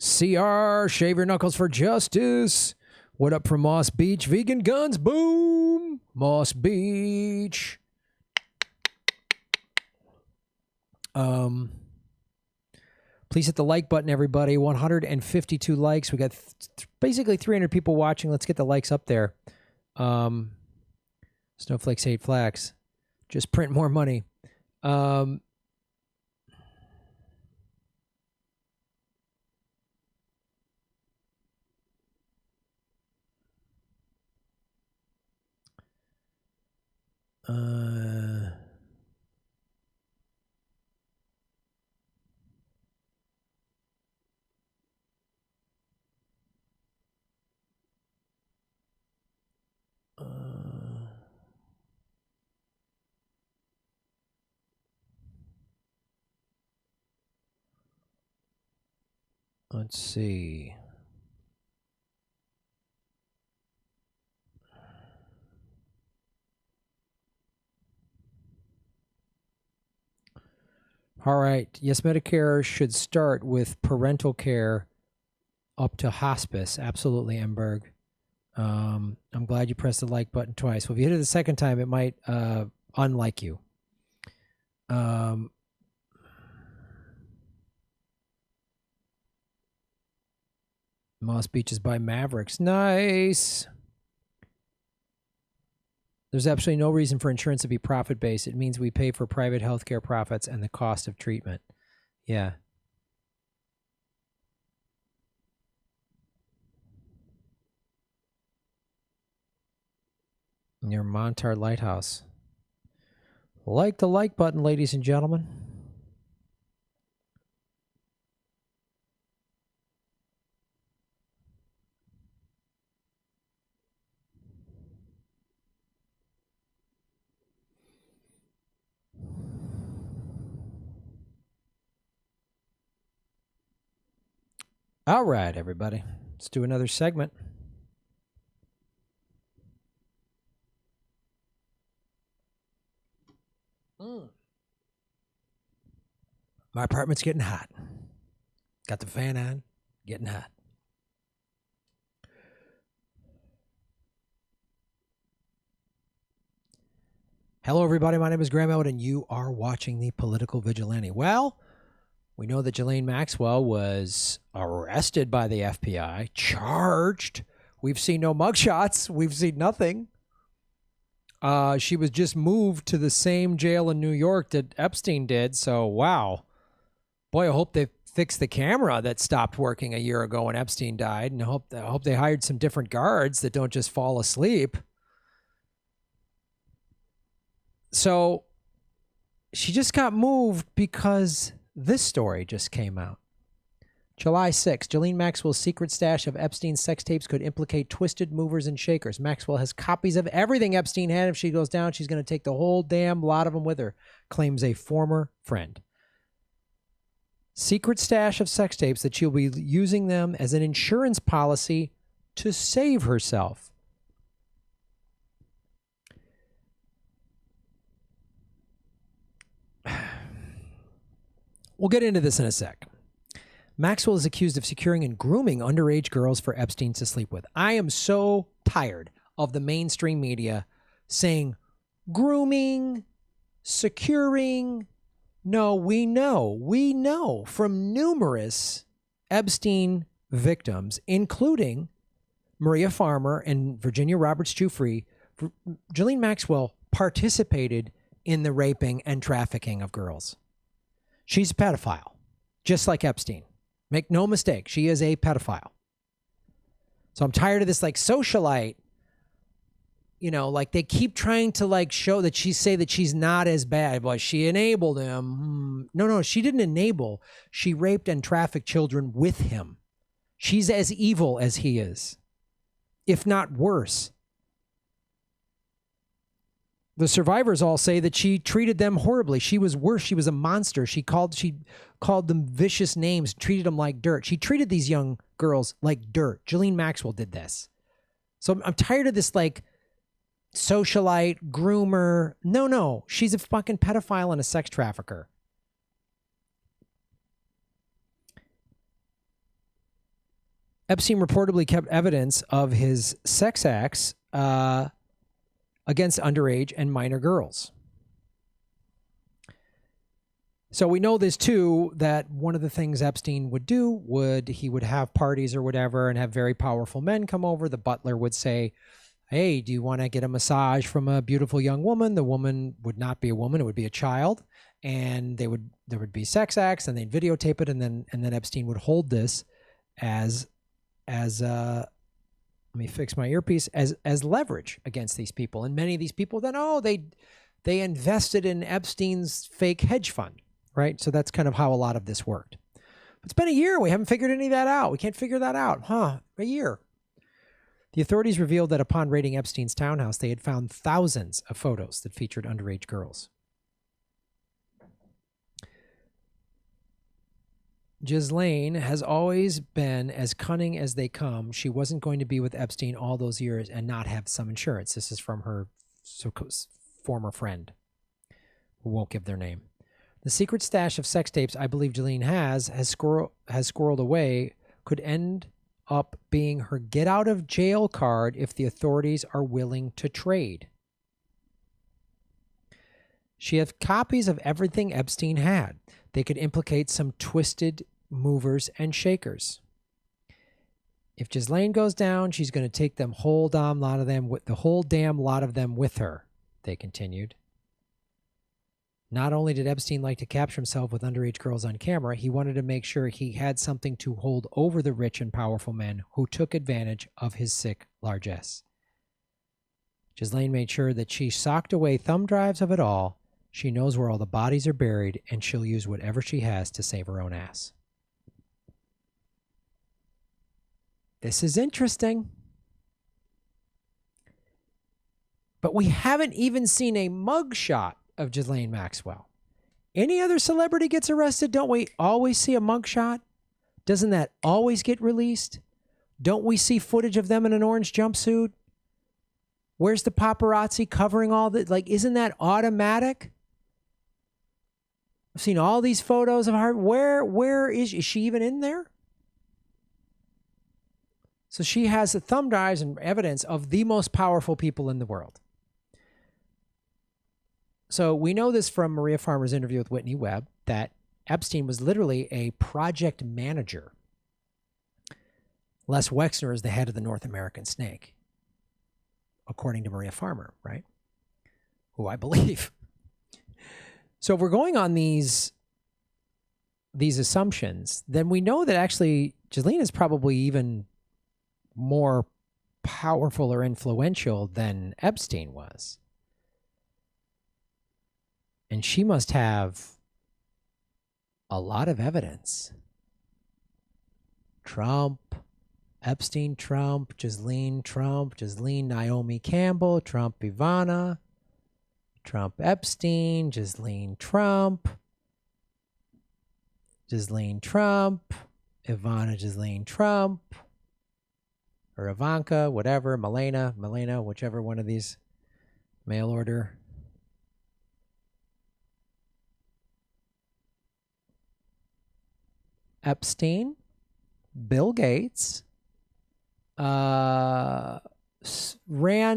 CR, shave your knuckles for justice. What up from Moss Beach? Vegan guns, boom! Moss Beach. Please hit the like button, everybody. 152 likes. We got basically 300 people watching. Let's get the likes up there. Snowflakes hate flax. Just print more money. Let's see. All right. Yes, Medicare should start with parental care up to hospice. Absolutely, Emberg. I'm glad you pressed the like button twice. Well, if you hit it the second time, it might unlike you. Moss Beach is by Mavericks. Nice. There's absolutely no reason for insurance to be profit-based. It means we pay for private healthcare profits and the cost of treatment. Yeah. Near Montar Lighthouse. Like the like button, ladies and gentlemen. All right, everybody. Let's do another segment. My apartment's getting hot. Got the fan on, getting hot. Hello, everybody. My name is Graham Elwood, and you are watching The Political Vigilante. Well, we know that Ghislaine Maxwell was arrested by the FBI, charged. We've seen no mugshots. We've seen nothing. She was just moved to the same jail in New York that Epstein did. So, wow. Boy, I hope they fixed the camera that stopped working a year ago when Epstein died. And I hope they hired some different guards that don't just fall asleep. So, she just got moved because this story just came out. July 6th, Ghislaine Maxwell's secret stash of Epstein's sex tapes could implicate twisted movers and shakers. Maxwell has copies of everything Epstein had. If she goes down, she's going to take the whole damn lot of them with her, claims a former friend. Secret stash of sex tapes that she'll be using them as an insurance policy to save herself. We'll get into this in a sec. Maxwell is accused of securing and grooming underage girls for Epstein to sleep with. I am so tired of the mainstream media saying grooming, securing. No, we know from numerous Epstein victims, including Maria Farmer and Virginia Roberts-Giuffre, Ghislaine Maxwell participated in the raping and trafficking of girls. She's a pedophile, just like Epstein. Make no mistake, she is a pedophile. So I'm tired of this like socialite, you know, like they keep trying to like show that say that she's not as bad, but she enabled him. No, she didn't enable. She raped and trafficked children with him. She's as evil as he is, if not worse. The survivors all say that she treated them horribly. She was worse. She was a monster. She called them vicious names, treated them like dirt. She treated these young girls like dirt. Ghislaine Maxwell did this. So I'm tired of this like socialite, groomer. No, she's a fucking pedophile and a sex trafficker. Epstein reportedly kept evidence of his sex acts against underage and minor girls. So we know this too, that one of the things Epstein would do he would have parties or whatever and have very powerful men come over. The butler would say, hey, do you want to get a massage from a beautiful young woman? The woman would not be a woman, it would be a child. And there would be sex acts, and they'd videotape it, and then Epstein would hold this as let me fix my earpiece, as leverage against these people. And many of these people then, they invested in Epstein's fake hedge fund, right? So that's kind of how a lot of this worked. It's been a year. We haven't figured any of that out. We can't figure that out. A year. The authorities revealed that upon raiding Epstein's townhouse, they had found thousands of photos that featured underage girls. Ghislaine has always been as cunning as they come. She wasn't going to be with Epstein all those years and not have some insurance. This is from her former friend, who won't give their name. The secret stash of sex tapes I believe Ghislaine has squirreled away could end up being her get-out-of-jail card if the authorities are willing to trade. She has copies of everything Epstein had. They could implicate some twisted movers and shakers. If Ghislaine goes down, she's going to take the whole damn lot of them with her, they continued. Not only did Epstein like to capture himself with underage girls on camera, he wanted to make sure he had something to hold over the rich and powerful men who took advantage of his sick largesse. Ghislaine made sure that she socked away thumb drives of it all. She knows where all the bodies are buried, and she'll use whatever she has to save her own ass. This is interesting. But we haven't even seen a mugshot of Ghislaine Maxwell. Any other celebrity gets arrested, don't we always see a mugshot? Doesn't that always get released? Don't we see footage of them in an orange jumpsuit? Where's the paparazzi covering all that? Like, isn't that automatic? I've seen all these photos of her. Where is she even in there? So she has the thumb drives and evidence of the most powerful people in the world. So we know this from Maria Farmer's interview with Whitney Webb, that Epstein was literally a project manager. Les Wexner is the head of the North American Snake, according to Maria Farmer, right? Who I believe. So if we're going on these assumptions, then we know that actually Ghislaine is probably even more powerful or influential than Epstein was. And she must have a lot of evidence. Epstein, Ghislaine, Naomi Campbell, Ivana, Epstein, Ghislaine, Ivana, Ghislaine, or Ivanka, whatever, Milena, whichever one of these, mail order. Epstein, Bill Gates, ran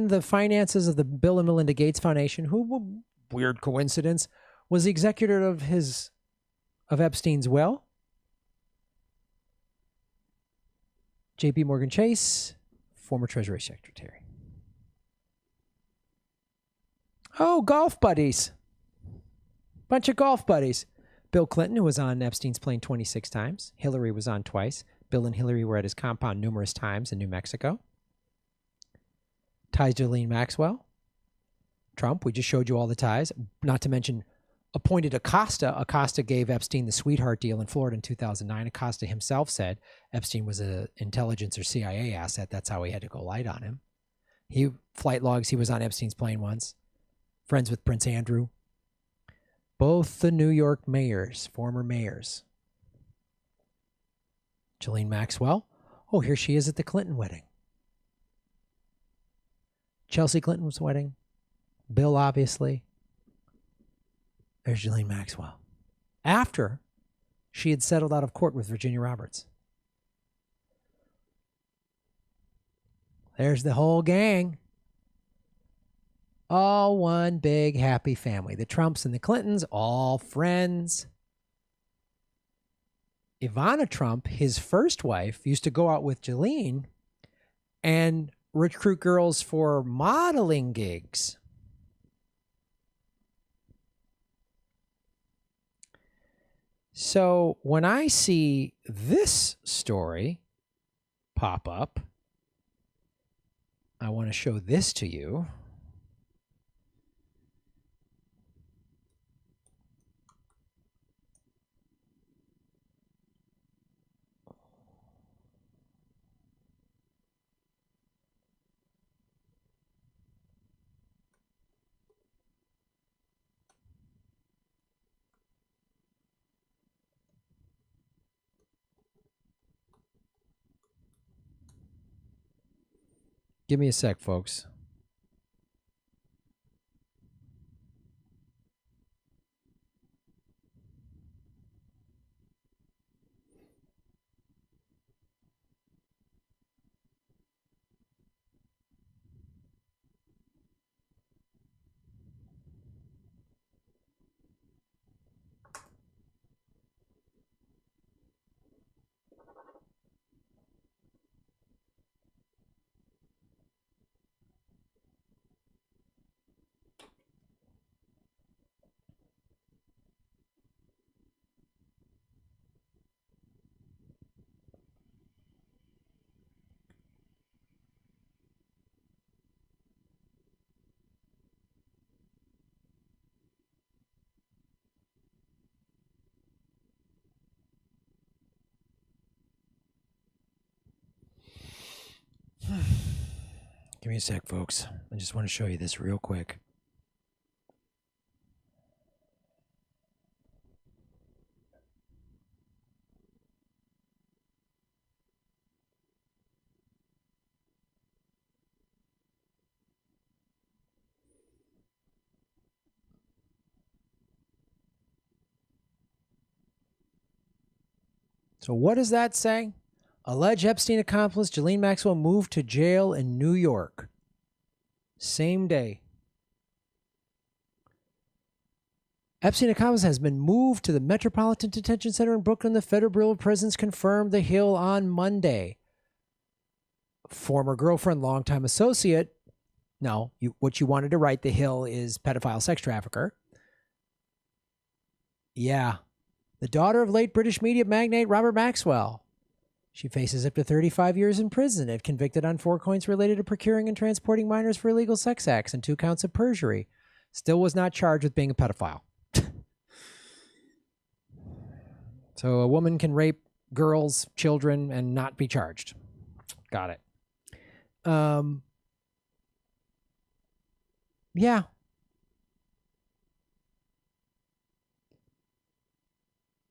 the finances of the Bill and Melinda Gates Foundation, who, weird coincidence, was the executor of Epstein's will. J.P. Morgan Chase, former Treasury Secretary. Oh, golf buddies. Bunch of golf buddies. Bill Clinton, who was on Epstein's plane 26 times. Hillary was on twice. Bill and Hillary were at his compound numerous times in New Mexico. ties to Ghislaine Maxwell. Trump, we just showed you all the ties. Not to mention, appointed Acosta. Acosta gave Epstein the sweetheart deal in Florida in 2009. Acosta himself said Epstein was an intelligence or CIA asset. That's how he had to go light on him. Flight logs, he was on Epstein's plane once. Friends with Prince Andrew. Both the New York mayors, former mayors. Ghislaine Maxwell. Oh, here she is at the Clinton wedding. Chelsea Clinton's wedding. Bill, obviously. There's Ghislaine Maxwell. After she had settled out of court with Virginia Roberts. There's the whole gang. All one big happy family. The Trumps and the Clintons, all friends. Ivana Trump, his first wife, used to go out with Ghislaine and recruit girls for modeling gigs. So when I see this story pop up, I want to show this to you. Give me a sec, folks. Give me a sec, folks. I just want to show you this real quick. So what does that say? Alleged Epstein accomplice Ghislaine Maxwell moved to jail in New York. Same day. Epstein accomplice has been moved to the Metropolitan Detention Center in Brooklyn. The Federal Bureau of Prisons confirmed the Hill on Monday. Former girlfriend, longtime associate. No, what you wanted to write, the Hill is pedophile sex trafficker. Yeah. The daughter of late British media magnate Robert Maxwell. She faces up to 35 years in prison if convicted on 4 counts related to procuring and transporting minors for illegal sex acts and 2 counts of perjury. Still was not charged with being a pedophile. So a woman can rape girls, children, and not be charged. Got it. Yeah.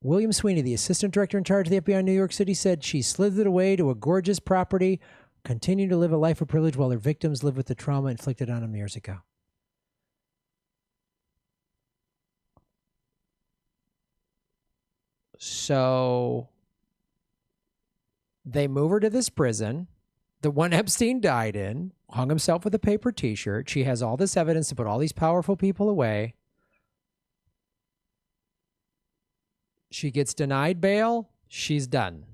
William Sweeney, the assistant director in charge of the FBI in New York City, said she slithered away to a gorgeous property, continued to live a life of privilege while her victims lived with the trauma inflicted on them years ago. So they move her to this prison, the one Epstein died in, hung himself with a paper t-shirt. She has all this evidence to put all these powerful people away. She gets denied bail. She's done.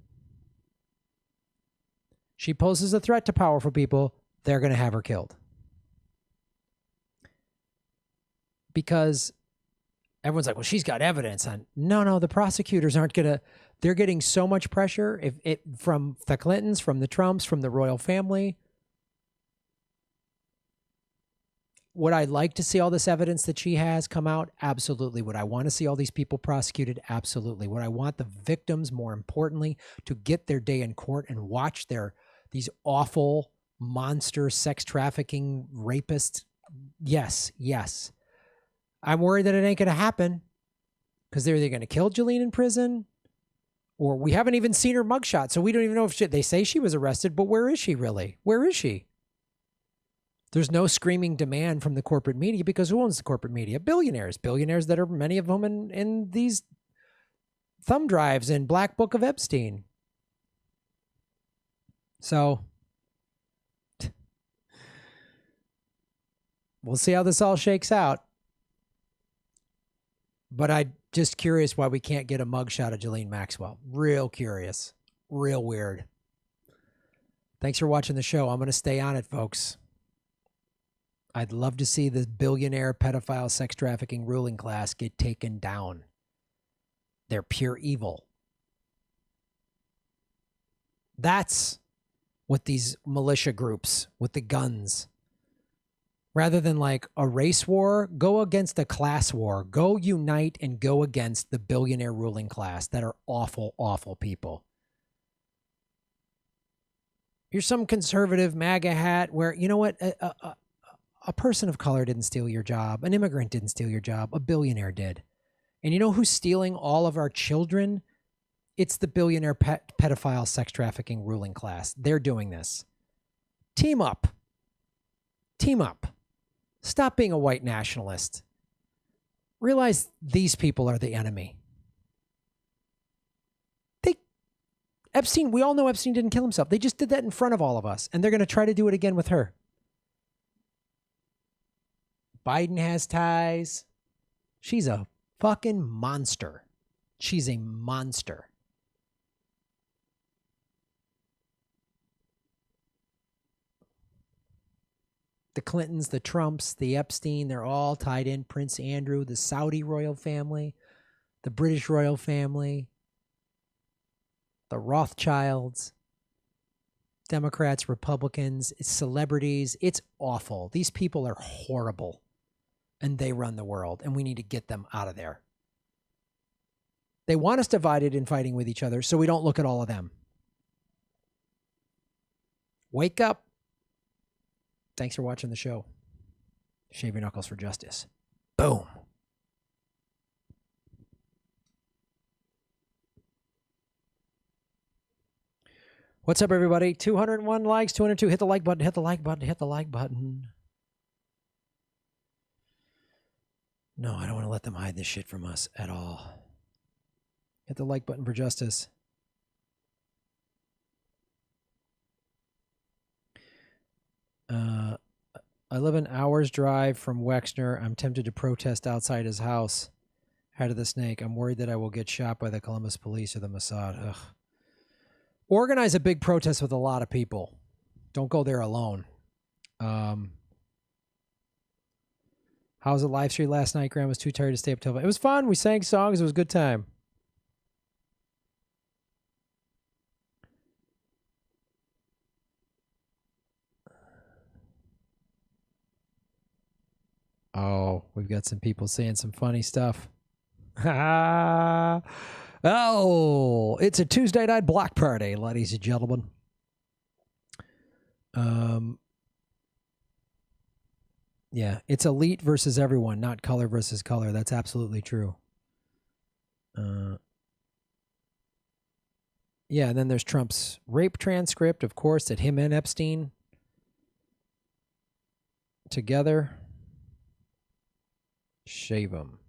She poses a threat to powerful people. They're going to have her killed. Because everyone's like, well, she's got evidence. No, the prosecutors aren't going to. They're getting so much pressure from the Clintons, from the Trumps, from the royal family. Would I like to see all this evidence that she has come out? Absolutely. Would I want to see all these people prosecuted? Absolutely. Would I want the victims, more importantly, to get their day in court and watch these awful monster sex trafficking rapists? Yes, yes. I'm worried that it ain't going to happen because they're either going to kill Jolene in prison, or we haven't even seen her mugshot, so we don't even know if they say she was arrested, but where is she really? Where is she? There's no screaming demand from the corporate media, because who owns the corporate media? Billionaires that are many of them in these thumb drives and Black Book of Epstein. So we'll see how this all shakes out. But I'm just curious why we can't get a mugshot of Ghislaine Maxwell. Real curious. Real weird. Thanks for watching the show. I'm going to stay on it, folks. I'd love to see the billionaire pedophile sex trafficking ruling class get taken down. They're pure evil. That's what these militia groups with the guns, rather than like a race war, go against a class war. Go unite and go against the billionaire ruling class that are awful, awful people. You're some conservative MAGA hat where, you know what, a person of color didn't steal your job. An immigrant didn't steal your job. A billionaire did. And you know who's stealing all of our children? It's the billionaire pedophile sex trafficking ruling class. They're doing this. Team up. Team up. Stop being a white nationalist. Realize these people are the enemy. Epstein, we all know Epstein didn't kill himself. They just did that in front of all of us, and they're going to try to do it again with her. Biden has ties. She's a fucking monster. She's a monster. The Clintons, the Trumps, the Epstein, they're all tied in. Prince Andrew, the Saudi royal family, the British royal family, the Rothschilds, Democrats, Republicans, celebrities. It's awful. These people are horrible. And they run the world, and we need to get them out of there. They want us divided and fighting with each other, so we don't look at all of them. Wake up. Thanks for watching the show. Shave your knuckles for justice. Boom. What's up, everybody? 201 likes, 202. Hit the like button, hit the like button, hit the like button. No, I don't want to let them hide this shit from us at all. Hit the like button for justice. I live an hour's drive from Wexner. I'm tempted to protest outside his house. Head of the snake. I'm worried that I will get shot by the Columbus police or the Mossad. Ugh. Organize a big protest with a lot of people. Don't go there alone. How was the live stream last night? Graham was too tired to stay up till. It was fun. We sang songs. It was a good time. Oh, we've got some people saying some funny stuff. Oh, it's a Tuesday night block party, ladies and gentlemen. Yeah, it's elite versus everyone, not color versus color. That's absolutely true. Yeah, and then there's Trump's rape transcript, of course, that him and Epstein together. Shave him.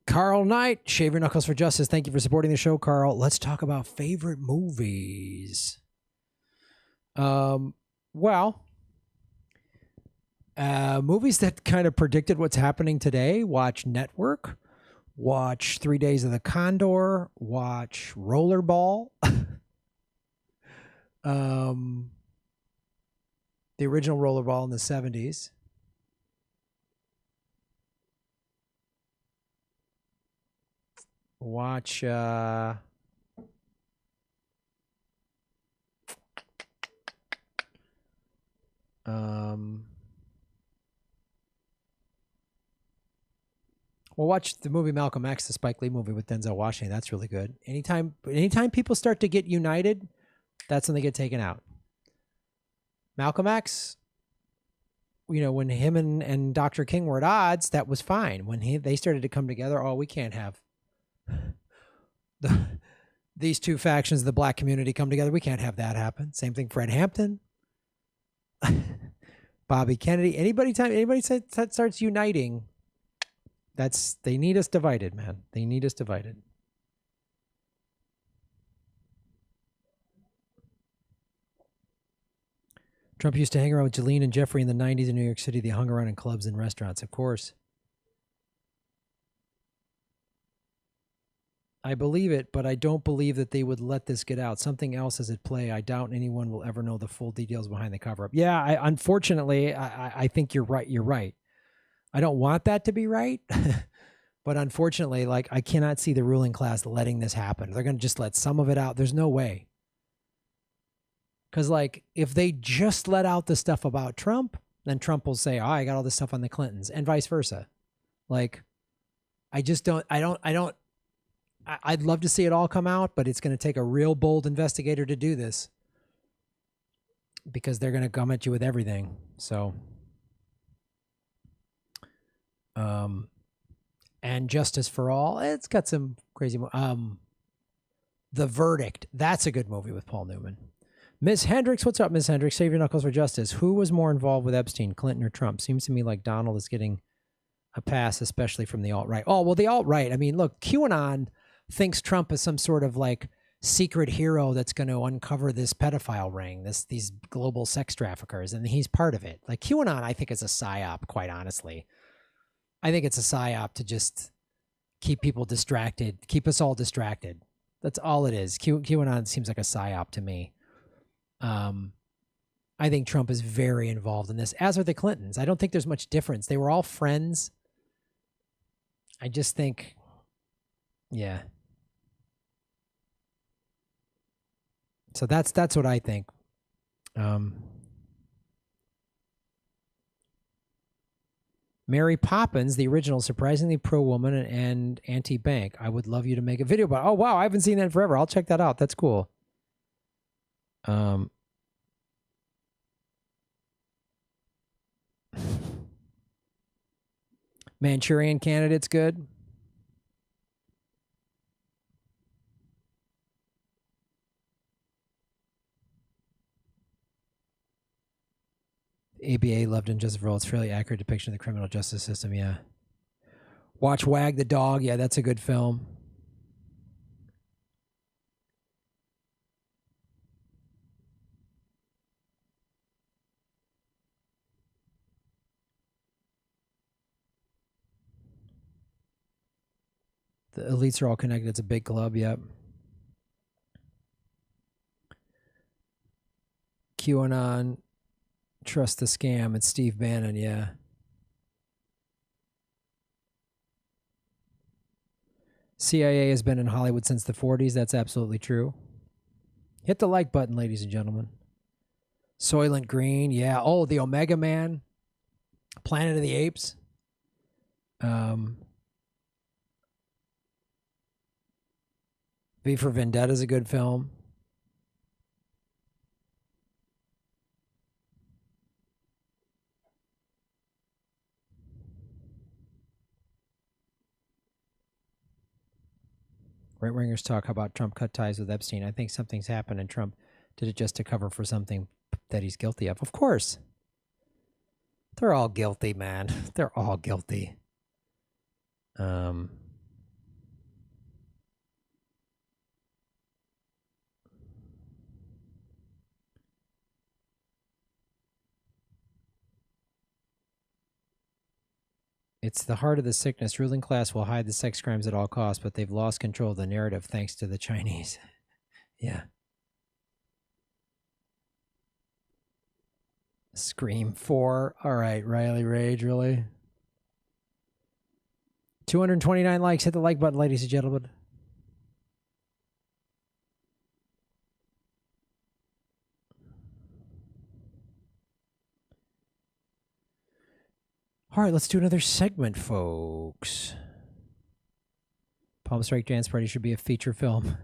Carl Knight, shave your knuckles for justice. Thank you for supporting the show, Carl. Let's talk about favorite movies. Movies that kind of predicted what's happening today. Watch Network. Watch 3 Days of the Condor. Watch Rollerball. The original rollerball in the 70s. Watch well, watch the movie Malcolm X, the Spike Lee movie with Denzel Washington. That's really good. Anytime people start to get united, that's when they get taken out. Malcolm X, you know, when him and Dr. King were at odds, that was fine. When they started to come together, oh, we can't have these two factions of the black community come together. We can't have that happen. Same thing, Fred Hampton, Bobby Kennedy. Anybody starts uniting, they need us divided, man. They need us divided. Trump used to hang around with Jolene and Jeffrey in the 90s in New York City. They hung around in clubs and restaurants, of course. I believe it, but I don't believe that they would let this get out. Something else is at play. I doubt anyone will ever know the full details behind the cover-up. Yeah, unfortunately, I think you're right. You're right. I don't want that to be right, but unfortunately, like, I cannot see the ruling class letting this happen. They're going to just let some of it out. There's no way. Because, like, if they just let out the stuff about Trump, then Trump will say, oh, I got all this stuff on the Clintons, and vice versa. Like, I'd love to see it all come out, but it's going to take a real bold investigator to do this because they're going to come at you with everything. So, and Justice for All, it's got some crazy, The Verdict, that's a good movie with Paul Newman. Miss Hendricks, what's up, Miss Hendricks? Save your knuckles for justice. Who was more involved with Epstein, Clinton or Trump? Seems to me like Donald is getting a pass, especially from the alt-right. Oh, well, the alt-right, I mean, look, QAnon thinks Trump is some sort of like secret hero that's going to uncover this pedophile ring, these global sex traffickers, and he's part of it. Like, QAnon, I think, is a psyop, quite honestly. I think it's a psyop to just keep people distracted, keep us all distracted. That's all it is. QAnon seems like a psyop to me. I think Trump is very involved in this, as are the Clintons. I don't think there's much difference. They were all friends. I just think, yeah. So that's what I think. Mary Poppins, the original, surprisingly pro-woman and anti-bank. I would love you to make a video about. Oh, wow, I haven't seen that in forever. I'll check that out. That's cool. Manchurian Candidate's good. ABA, Loved and Justice for All. It's a fairly accurate depiction of the criminal justice system, yeah. Watch Wag the Dog. Yeah, that's a good film. The elites are all connected. It's a big club, yep. QAnon, Trust the Scam. It's Steve Bannon, yeah. CIA has been in Hollywood since the 40s. That's absolutely true. Hit the like button, ladies and gentlemen. Soylent Green, yeah. Oh, the Omega Man. Planet of the Apes. V for Vendetta is a good film. Right-wingers talk about Trump cut ties with Epstein. I think something's happened and Trump did it just to cover for something that he's guilty of. Of course. They're all guilty, man. They're all guilty. It's the heart of the sickness. Ruling class will hide the sex crimes at all costs, but they've lost control of the narrative thanks to the Chinese. Yeah. Scream 4. All right, Riley Rage, really? 229 likes. Hit the like button, ladies and gentlemen. All right, let's do another segment, folks. Palm Strike Dance Party should be a feature film.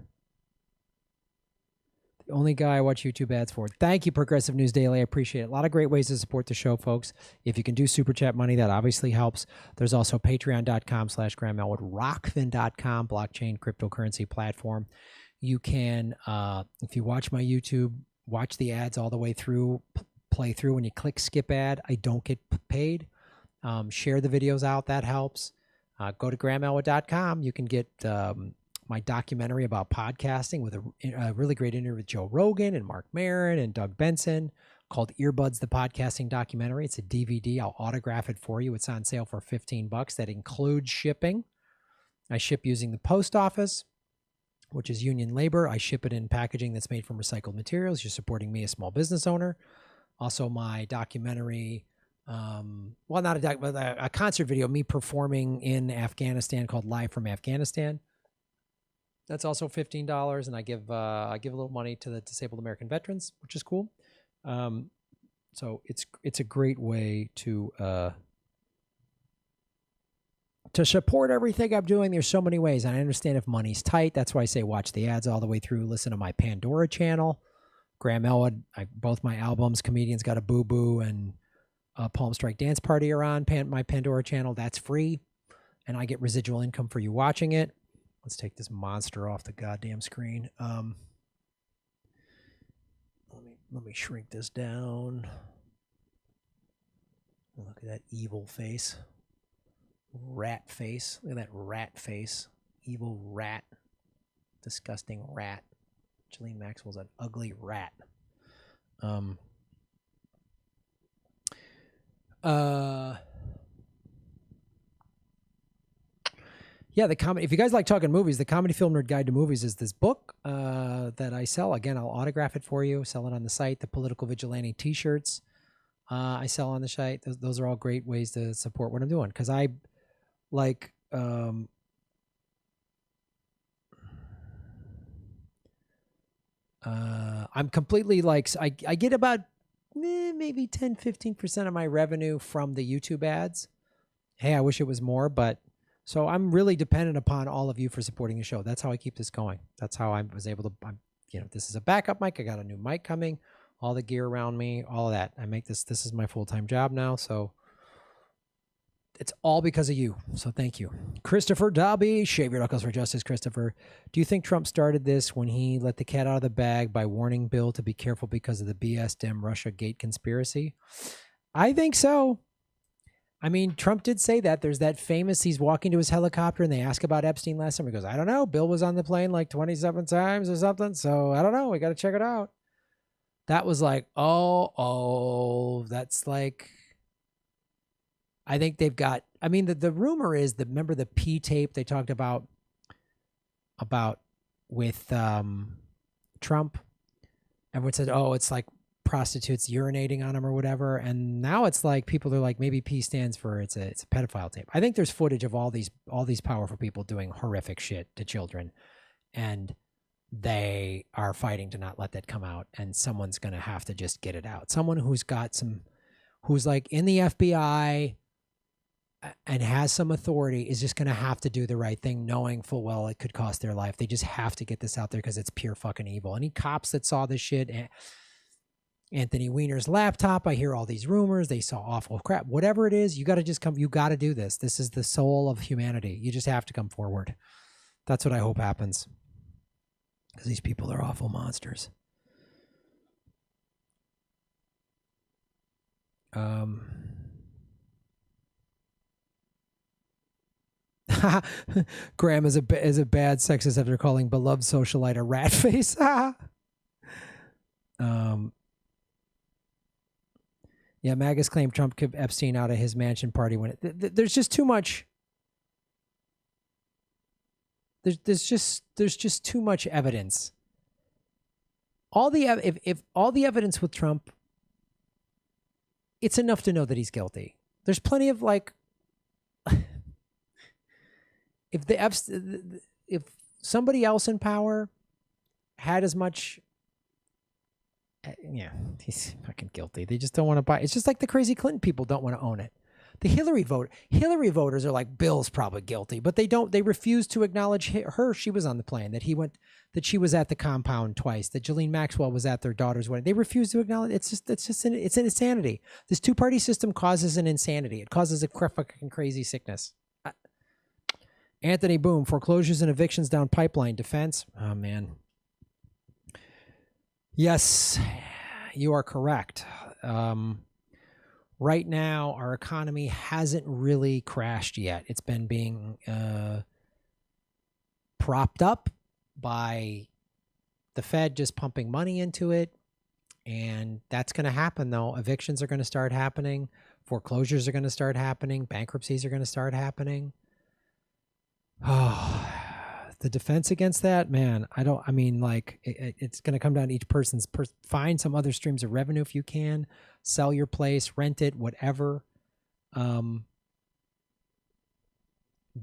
The only guy I watch YouTube ads for. Thank you, Progressive News Daily. I appreciate it. A lot of great ways to support the show, folks. If you can do Super Chat money, that obviously helps. There's also patreon.com/Graham Elwood, rockfin.com, blockchain cryptocurrency platform. You can, if you watch my YouTube, watch the ads all the way through, play through. When you click skip ad, I don't get paid. Share the videos out. That helps. Go to grahamelwood.com. You can get my documentary about podcasting with a really great interview with Joe Rogan and Mark Maron and Doug Benson called Earbuds, the Podcasting Documentary. It's a DVD. I'll autograph it for you. It's on sale for $15. That includes shipping. I ship using the post office, which is union labor. I ship it in packaging that's made from recycled materials. You're supporting me, a small business owner. Also, my documentary, not a doc, but a concert video, me performing in Afghanistan called Live from Afghanistan. That's also $15, and I give a little money to the disabled American veterans, which is cool. So it's a great way to support everything I'm doing. There's so many ways, and I understand if money's tight. That's why I say watch the ads all the way through. Listen to my Pandora channel, Graham Elwood. Both my albums, Comedians Got a Boo Boo and Palm Strike Dance Party, are on my Pandora channel. That's free, and I get residual income for you watching it. Let's take this monster off the goddamn screen. Let me shrink this down. Look at that evil face. Rat face. Look at that rat face. Evil rat. Disgusting rat. Ghislaine Maxwell's an ugly rat. Yeah, if you guys like talking movies, the Comedy Film Nerd Guide to Movies is this book that I sell. Again, I'll autograph it for you, sell it on the site. The Political Vigilante t-shirts I sell on the site. Those are all great ways to support what I'm doing, because I like I'm completely like, I get about maybe 10-15% of my revenue from the YouTube ads. Hey, I wish it was more, but so I'm really dependent upon all of you for supporting the show. That's how I keep this going. That's how I was able to, this is a backup mic. I got a new mic coming, all the gear around me, all of that. I make this is my full-time job now. So it's all because of you. So thank you. Christopher Dobby, shave your knuckles for justice, Christopher. Do you think Trump started this when he let the cat out of the bag by warning Bill to be careful because of the BS Dem Russia Gate conspiracy? I think so. I mean, Trump did say that. There's that famous, he's walking to his helicopter and they ask about Epstein last time. He goes, I don't know. Bill was on the plane like 27 times or something. So I don't know. We got to check it out. That was like, oh, that's like, I think they've got, I mean, the rumor is that, remember the P tape they talked about with Trump? Everyone said, oh, it's like prostitutes urinating on him or whatever. And now it's like people are like, maybe P stands for it's a pedophile tape. I think there's footage of all these powerful people doing horrific shit to children, and they are fighting to not let that come out. And someone's going to have to just get it out. Someone who's like in the FBI and has some authority is just going to have to do the right thing, knowing full well it could cost their life. They just have to get this out there because it's pure fucking evil. Any cops that saw this shit, Anthony Weiner's laptop, I hear all these rumors, they saw awful crap. Whatever it is, you got to just come. You got to do this. This is the soul of humanity. You just have to come forward. That's what I hope happens, because these people are awful monsters. Graham is a bad sexist after calling beloved socialite a rat face. Yeah, MAGAs claim Trump kept Epstein out of his mansion party when there's just too much. There's just too much evidence. If all the evidence with Trump it's enough to know that he's guilty. There's plenty of like, if somebody else in power had as much, yeah, he's fucking guilty. They just don't want to buy. It's just like the crazy Clinton people don't want to own it. The Hillary voters are like, Bill's probably guilty, but they refuse to acknowledge her. She was on the plane, that she was at the compound twice, that Ghislaine Maxwell was at their daughter's wedding. They refuse to acknowledge. It's an insanity. This two-party system causes an insanity. It causes a fucking crazy sickness. Anthony Boom, foreclosures and evictions down pipeline. Defense. Oh man. Yes, you are correct. Right now, our economy hasn't really crashed yet. It's been being propped up by the Fed just pumping money into it. And that's going to happen, though. Evictions are going to start happening. Foreclosures are going to start happening. Bankruptcies are going to start happening. Oh, the defense against that, man, it's going to come down to each person's find some other streams of revenue if you can. Sell your place, rent it, whatever. Don't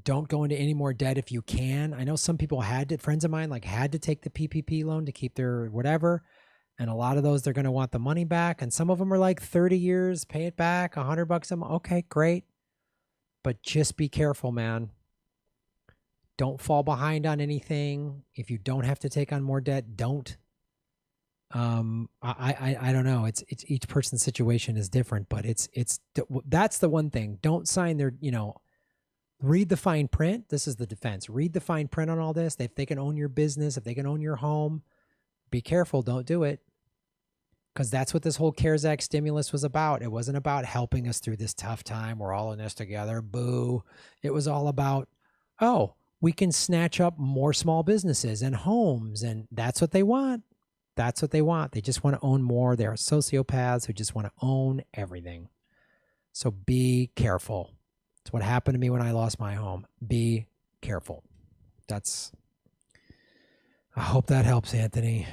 go into any more debt if you can. I know some people friends of mine, had to take the PPP loan to keep their whatever. And a lot of those, they're going to want the money back. And some of them are like 30 years, pay it back, $100 a month. Okay, great. But just be careful, man. Don't fall behind on anything. If you don't have to take on more debt, don't. I don't know. It's each person's situation is different, but that's the one thing. Don't sign their, read the fine print. This is the defense. Read the fine print on all this. If they can own your business, if they can own your home, be careful. Don't do it. Because that's what this whole CARES Act stimulus was about. It wasn't about helping us through this tough time. We're all in this together. Boo. It was all about, we can snatch up more small businesses and homes, and that's what they want. That's what they want. They just want to own more. They're sociopaths who just want to own everything. So be careful. It's what happened to me when I lost my home. Be careful. I hope that helps, Anthony.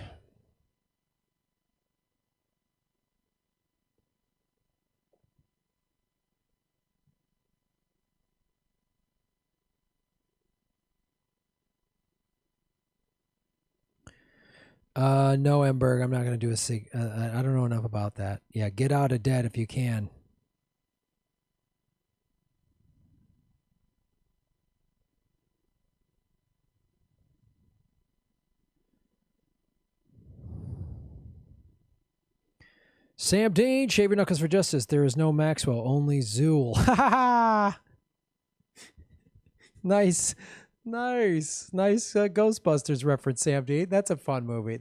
No, Emberg, I'm not going to do I don't know enough about that. Yeah, get out of debt if you can. Sam Dean, shave your knuckles for justice. There is no Maxwell, only Zool. Ha ha ha! Nice Ghostbusters reference, Sam D. That's a fun movie.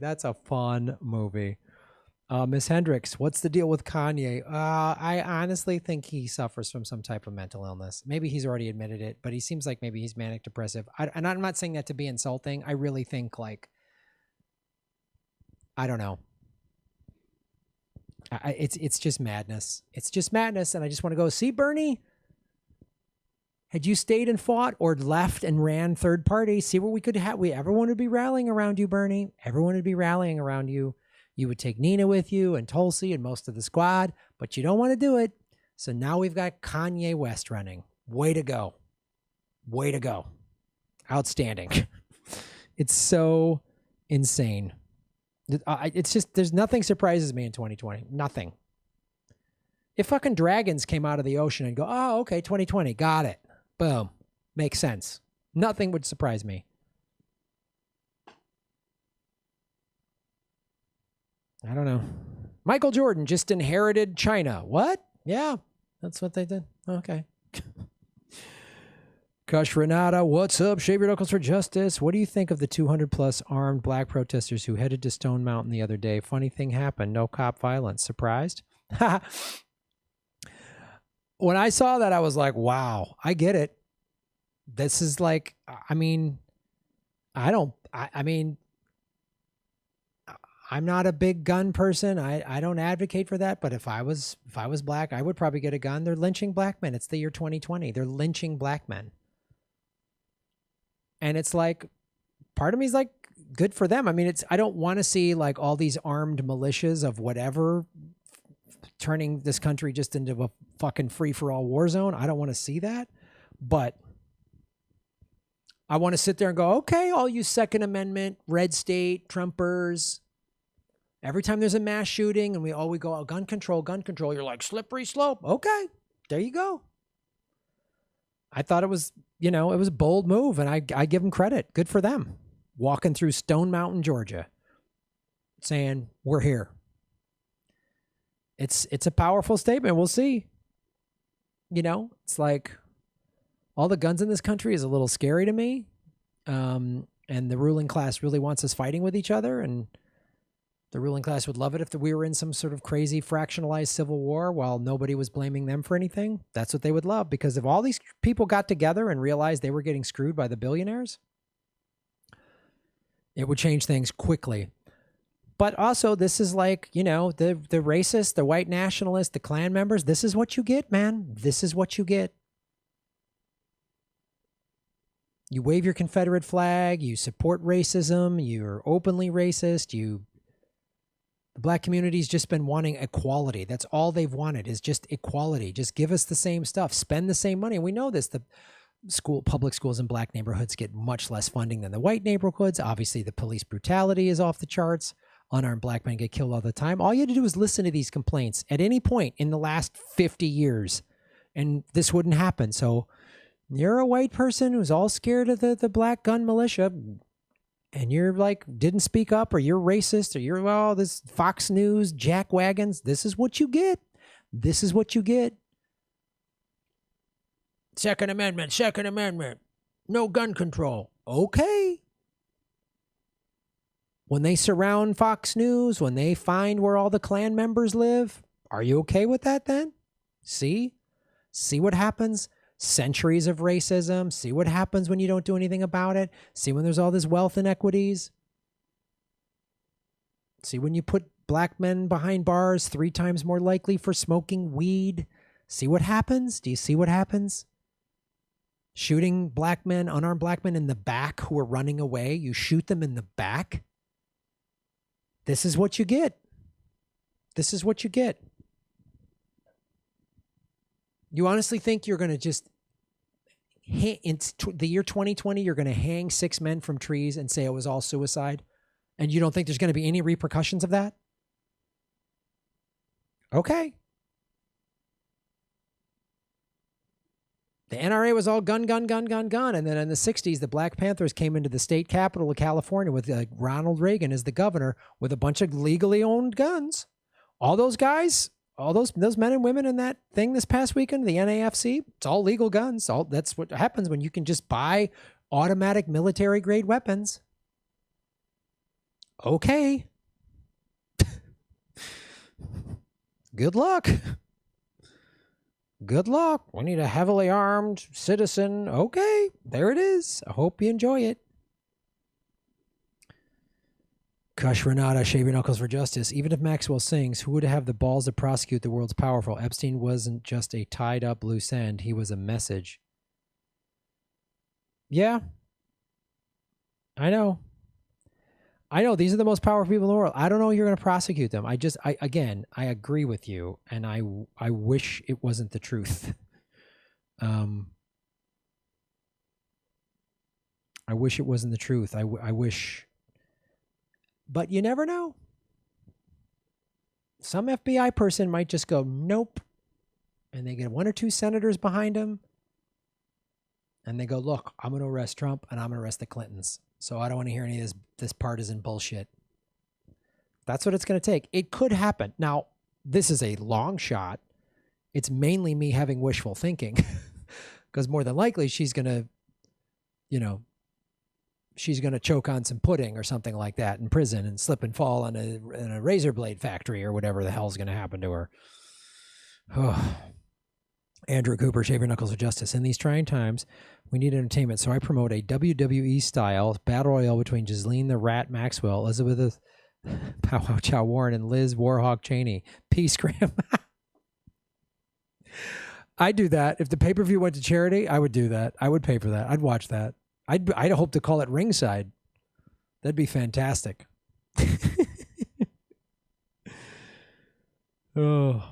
Miss Hendricks, what's the deal with Kanye? I honestly think he suffers from some type of mental illness. Maybe he's already admitted it, but he seems like maybe he's manic depressive. And I'm not saying that to be insulting. I really think I don't know. It's just madness. It's just madness, and I just want to go, see, Bernie? Had you stayed and fought or left and ran third party, see what we could have. Everyone would be rallying around you, Bernie. Everyone would be rallying around you. You would take Nina with you and Tulsi and most of the squad, but you don't want to do it. So now we've got Kanye West running. Way to go. Way to go. Outstanding. It's so insane. It's just, there's nothing surprises me in 2020. Nothing. If fucking dragons came out of the ocean and go, oh, okay, 2020, got it. Boom. Makes sense. Nothing would surprise me. I don't know. Michael Jordan just inherited China. What? Yeah, that's what they did. Okay. Kush Renata, what's up? Shave your knuckles for justice. What do you think of the 200 plus armed black protesters who headed to Stone Mountain the other day? Funny thing happened. No cop violence. Surprised? When I saw that, I was like, wow, I get it. This is like, I'm not a big gun person. I don't advocate for that. But if I was black, I would probably get a gun. They're lynching black men. It's the year 2020. They're lynching black men. And it's like, part of me is like, good for them. I mean, I don't want to see like all these armed militias of whatever turning this country just into a fucking free-for-all war zone. I don't want to see that. But I want to sit there and go, okay, all you Second Amendment, red state, Trumpers. Every time there's a mass shooting and we go, oh, gun control. You're like, slippery slope. Okay, there you go. I thought it was, it was a bold move, and I give them credit. Good for them. Walking through Stone Mountain, Georgia, saying, we're here. It's a powerful statement. We'll see. It's like all the guns in this country is a little scary to me. And the ruling class really wants us fighting with each other. And the ruling class would love it if we were in some sort of crazy fractionalized civil war while nobody was blaming them for anything. That's what they would love, because if all these people got together and realized they were getting screwed by the billionaires, it would change things quickly. But also, this is like, the racist, the white nationalist, the Klan members. This is what you get, man. This is what you get. You wave your Confederate flag. You support racism. You're openly racist. The black community's just been wanting equality. That's all they've wanted, is just equality. Just give us the same stuff. Spend the same money. And we know this. The public schools in black neighborhoods get much less funding than the white neighborhoods. Obviously, the police brutality is off the charts. Unarmed black men get killed all the time. All you had to do was listen to these complaints at any point in the last 50 years, and this wouldn't happen. So you're a white person who's all scared of the black gun militia, and you're like, didn't speak up, or you're racist, or you're, this Fox News, jack wagons. This is what you get. This is what you get. Second Amendment. No gun control. Okay. When they surround Fox News, when they find where all the Klan members live, are you okay with that then? See what happens? Centuries of racism. See what happens when you don't do anything about it. See when there's all this wealth inequities. See when you put black men behind bars 3 times more likely for smoking weed. See what happens? Do you see what happens? Shooting black men, unarmed black men in the back who are running away. You shoot them in the back. This is what you get. This is what you get. You honestly think you're going to just, in the year 2020, you're going to hang 6 men from trees and say it was all suicide? And you don't think there's going to be any repercussions of that? Okay. The NRA was all gun. And then in the 60s, the Black Panthers came into the state capital of California with Ronald Reagan as the governor with a bunch of legally owned guns. All those guys, all those men and women in that thing this past weekend, the NAFC, it's all legal guns. That's what happens when you can just buy automatic military grade weapons. Okay. Good luck. Good luck. We need a heavily armed citizen. Okay, there it is. I hope you enjoy it. Kush Renata, shave your knuckles for justice. Even if Maxwell sings, who would have the balls to prosecute the world's powerful? Epstein wasn't just a tied up loose end. He was a message. Yeah. I know. These are the most powerful people in the world. I don't know you're going to prosecute them. I agree with you, and I wish it wasn't the truth. I wish it wasn't the truth. I wish, but you never know. Some FBI person might just go, nope, and they get 1 or 2 senators behind them, and they go, look, I'm going to arrest Trump, and I'm going to arrest the Clintons. So I don't want to hear any of this partisan bullshit. That's what it's going to take. It could happen. Now, this is a long shot. It's mainly me having wishful thinking, because more than likely she's going to, she's going to choke on some pudding or something like that in prison and slip and fall in a razor blade factory or whatever the hell's going to happen to her. Oh. Andrew Cooper, shave your knuckles of justice. In these trying times, we need entertainment, so I promote a WWE-style battle royal between Ghislaine the Rat Maxwell, Elizabeth Pow Wow Chow Warren, and Liz Warhawk Cheney. Peace, Graham. I'd do that. If the pay-per-view went to charity, I would do that. I would pay for that. I'd watch that. I'd hope to call it ringside. That'd be fantastic. Oh.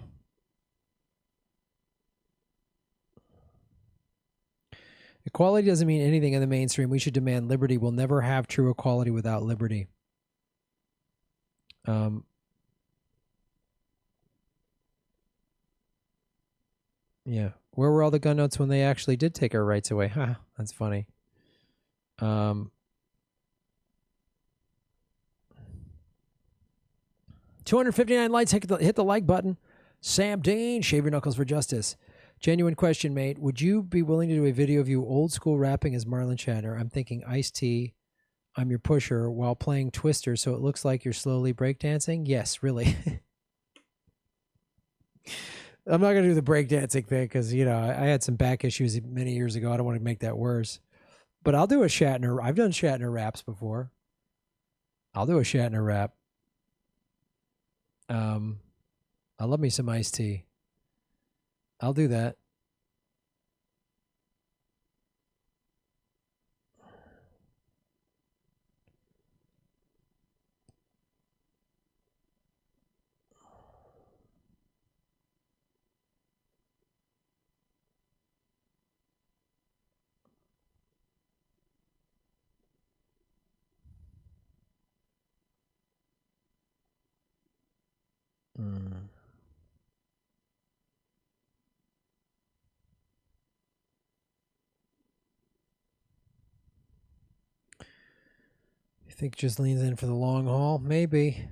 Equality doesn't mean anything in the mainstream. We should demand liberty. We'll never have true equality without liberty. Yeah. Where were all the gun notes when they actually did take our rights away? Huh, that's funny. 259 likes. Hit the like button. Sam Dean, shave your knuckles for justice. Genuine question, mate. Would you be willing to do a video of you old school rapping as Marlon Shatner? I'm thinking Ice-T, I'm your pusher, while playing Twister, so it looks like you're slowly breakdancing? Yes, really. I'm not going to do the breakdancing thing because, you know, I had some back issues many years ago. I don't want to make that worse. But I'll do a Shatner. I've done Shatner raps before. I'll do a Shatner rap. I love me some Ice-T. I'll do that. You think just leans in for the long haul? Maybe.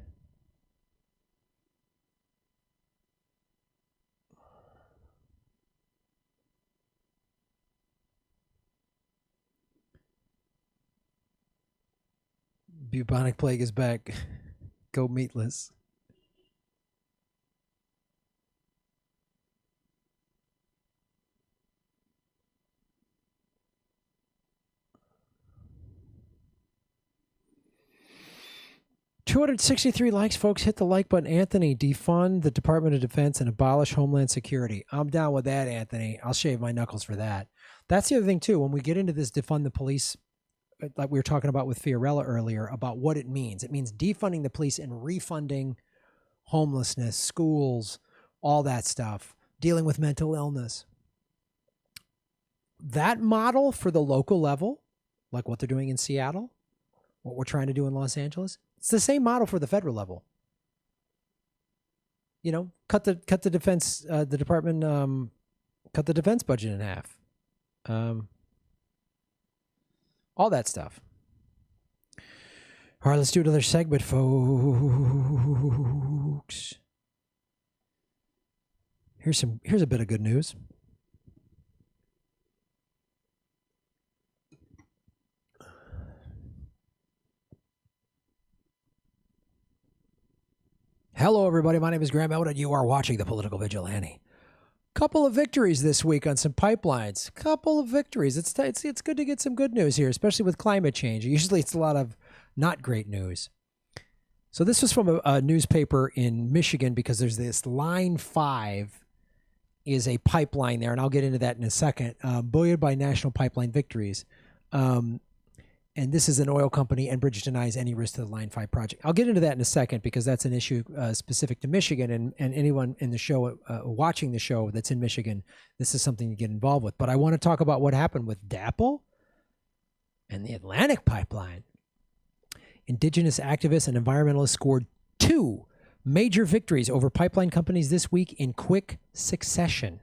Bubonic plague is back. Go meatless. $263 likes, folks. Hit the like button. Anthony, defund the Department of Defense and abolish Homeland Security. I'm down with that, Anthony. I'll shave my knuckles for that. That's the other thing, too. When we get into this defund the police, like we were talking about with Fiorella earlier, about what it means. It means defunding the police and refunding homelessness, schools, all that stuff, dealing with mental illness. That model for the local level, like what they're doing in Seattle, what we're trying to do in Los Angeles, it's the same model for the federal level. You know, cut the defense, the department, cut the defense budget in half. All that stuff. All right, let's do another segment, folks. Here's a bit of good news. Hello, everybody. My name is Graham Elwood, and you are watching The Political Vigilante. Couple of victories this week on some pipelines. Couple of victories. It's good to get some good news here, especially with climate change. Usually it's a lot of not great news. So this was from a newspaper in Michigan because there's this Line 5 is a pipeline there, and I'll get into that in a second, buoyed by national pipeline victories. And this is an oil company. Enbridge denies any risk to the Line 5 project. I'll get into that in a second because that's an issue specific to Michigan, and anyone in the show, watching the show that's in Michigan, this is something to get involved with. But I want to talk about what happened with DAPL and the Atlantic Pipeline. Indigenous activists and environmentalists scored 2 major victories over pipeline companies this week in quick succession.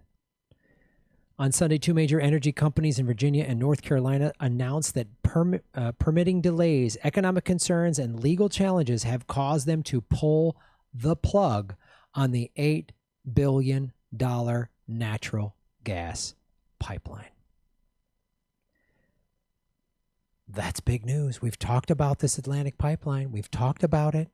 On Sunday, 2 major energy companies in Virginia and North Carolina announced that permitting delays, economic concerns, and legal challenges have caused them to pull the plug on the $8 billion natural gas pipeline. That's big news. We've talked about this Atlantic pipeline. We've talked about it.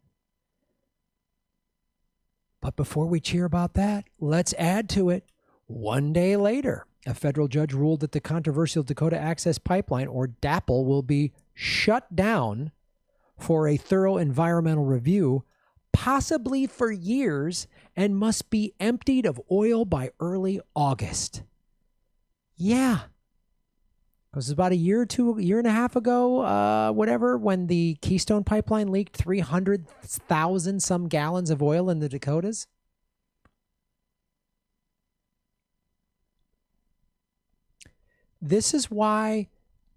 But before we cheer about that, let's add to it. One day later, a federal judge ruled that the controversial Dakota Access Pipeline, or DAPL, will be shut down for a thorough environmental review, possibly for years, and must be emptied of oil by early August. Yeah. It was about a year and a half ago, when the Keystone Pipeline leaked 300,000 some gallons of oil in the Dakotas. This is why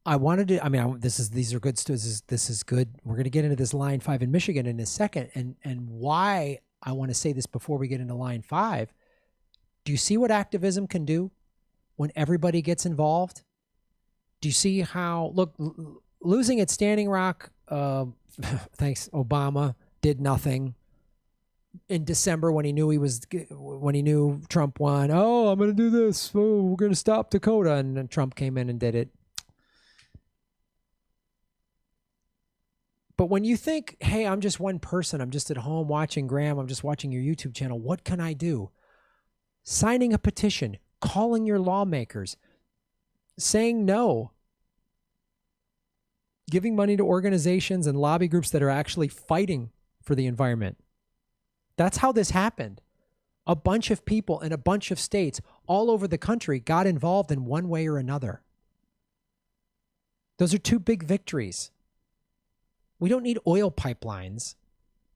I wanted to. I mean, these are good. This is good. We're going to get into this Line 5 in Michigan in a second, and why I want to say this before we get into Line 5. Do you see what activism can do when everybody gets involved? Do you see how losing at Standing Rock? Thanks, Obama did nothing. In December, when he knew Trump won, oh, I'm going to do this. Oh, we're going to stop Dakota, and then Trump came in and did it. But when you think, hey, I'm just one person, I'm just at home watching Graham, I'm just watching your YouTube channel, what can I do? Signing a petition, calling your lawmakers, saying no, giving money to organizations and lobby groups that are actually fighting for the environment. That's how this happened. A bunch of people in a bunch of states all over the country got involved in one way or another. Those are two big victories. We don't need oil pipelines.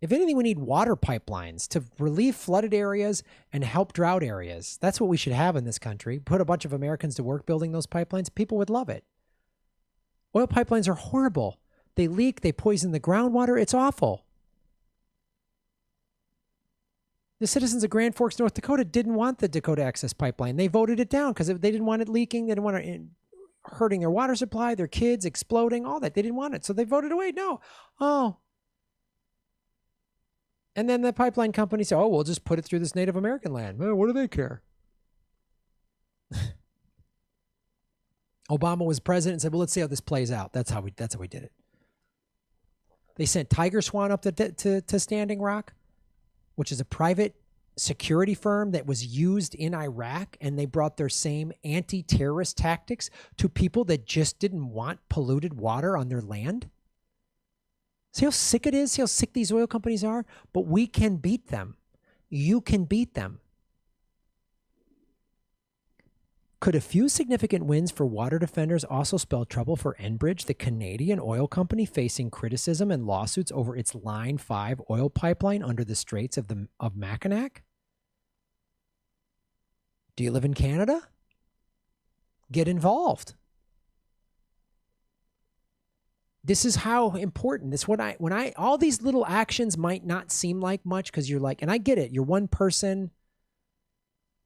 If anything, we need water pipelines to relieve flooded areas and help drought areas. That's what we should have in this country. Put a bunch of Americans to work building those pipelines. People would love it. Oil pipelines are horrible. They leak. They poison the groundwater. It's awful. The citizens of Grand Forks, North Dakota didn't want the Dakota Access Pipeline. They voted it down because they didn't want it leaking. They didn't want it hurting their water supply, their kids exploding, all that. They didn't want it. So they voted away. No. Oh. And then the pipeline company said, oh, we'll just put it through this Native American land. Well, what do they care? Obama was president and said, well, let's see how this plays out. That's how we did it. They sent Tiger Swan up to Standing Rock, which is a private security firm that was used in Iraq, and they brought their same anti-terrorist tactics to people that just didn't want polluted water on their land. See how sick it is? See how sick these oil companies are? But we can beat them. You can beat them. Could a few significant wins for water defenders also spell trouble for Enbridge, the Canadian oil company facing criticism and lawsuits over its Line 5 oil pipeline under the Straits of Mackinac? Do you live in Canada? Get involved. This is how important this. All these little actions might not seem like much because you're like, and I get it. You're one person.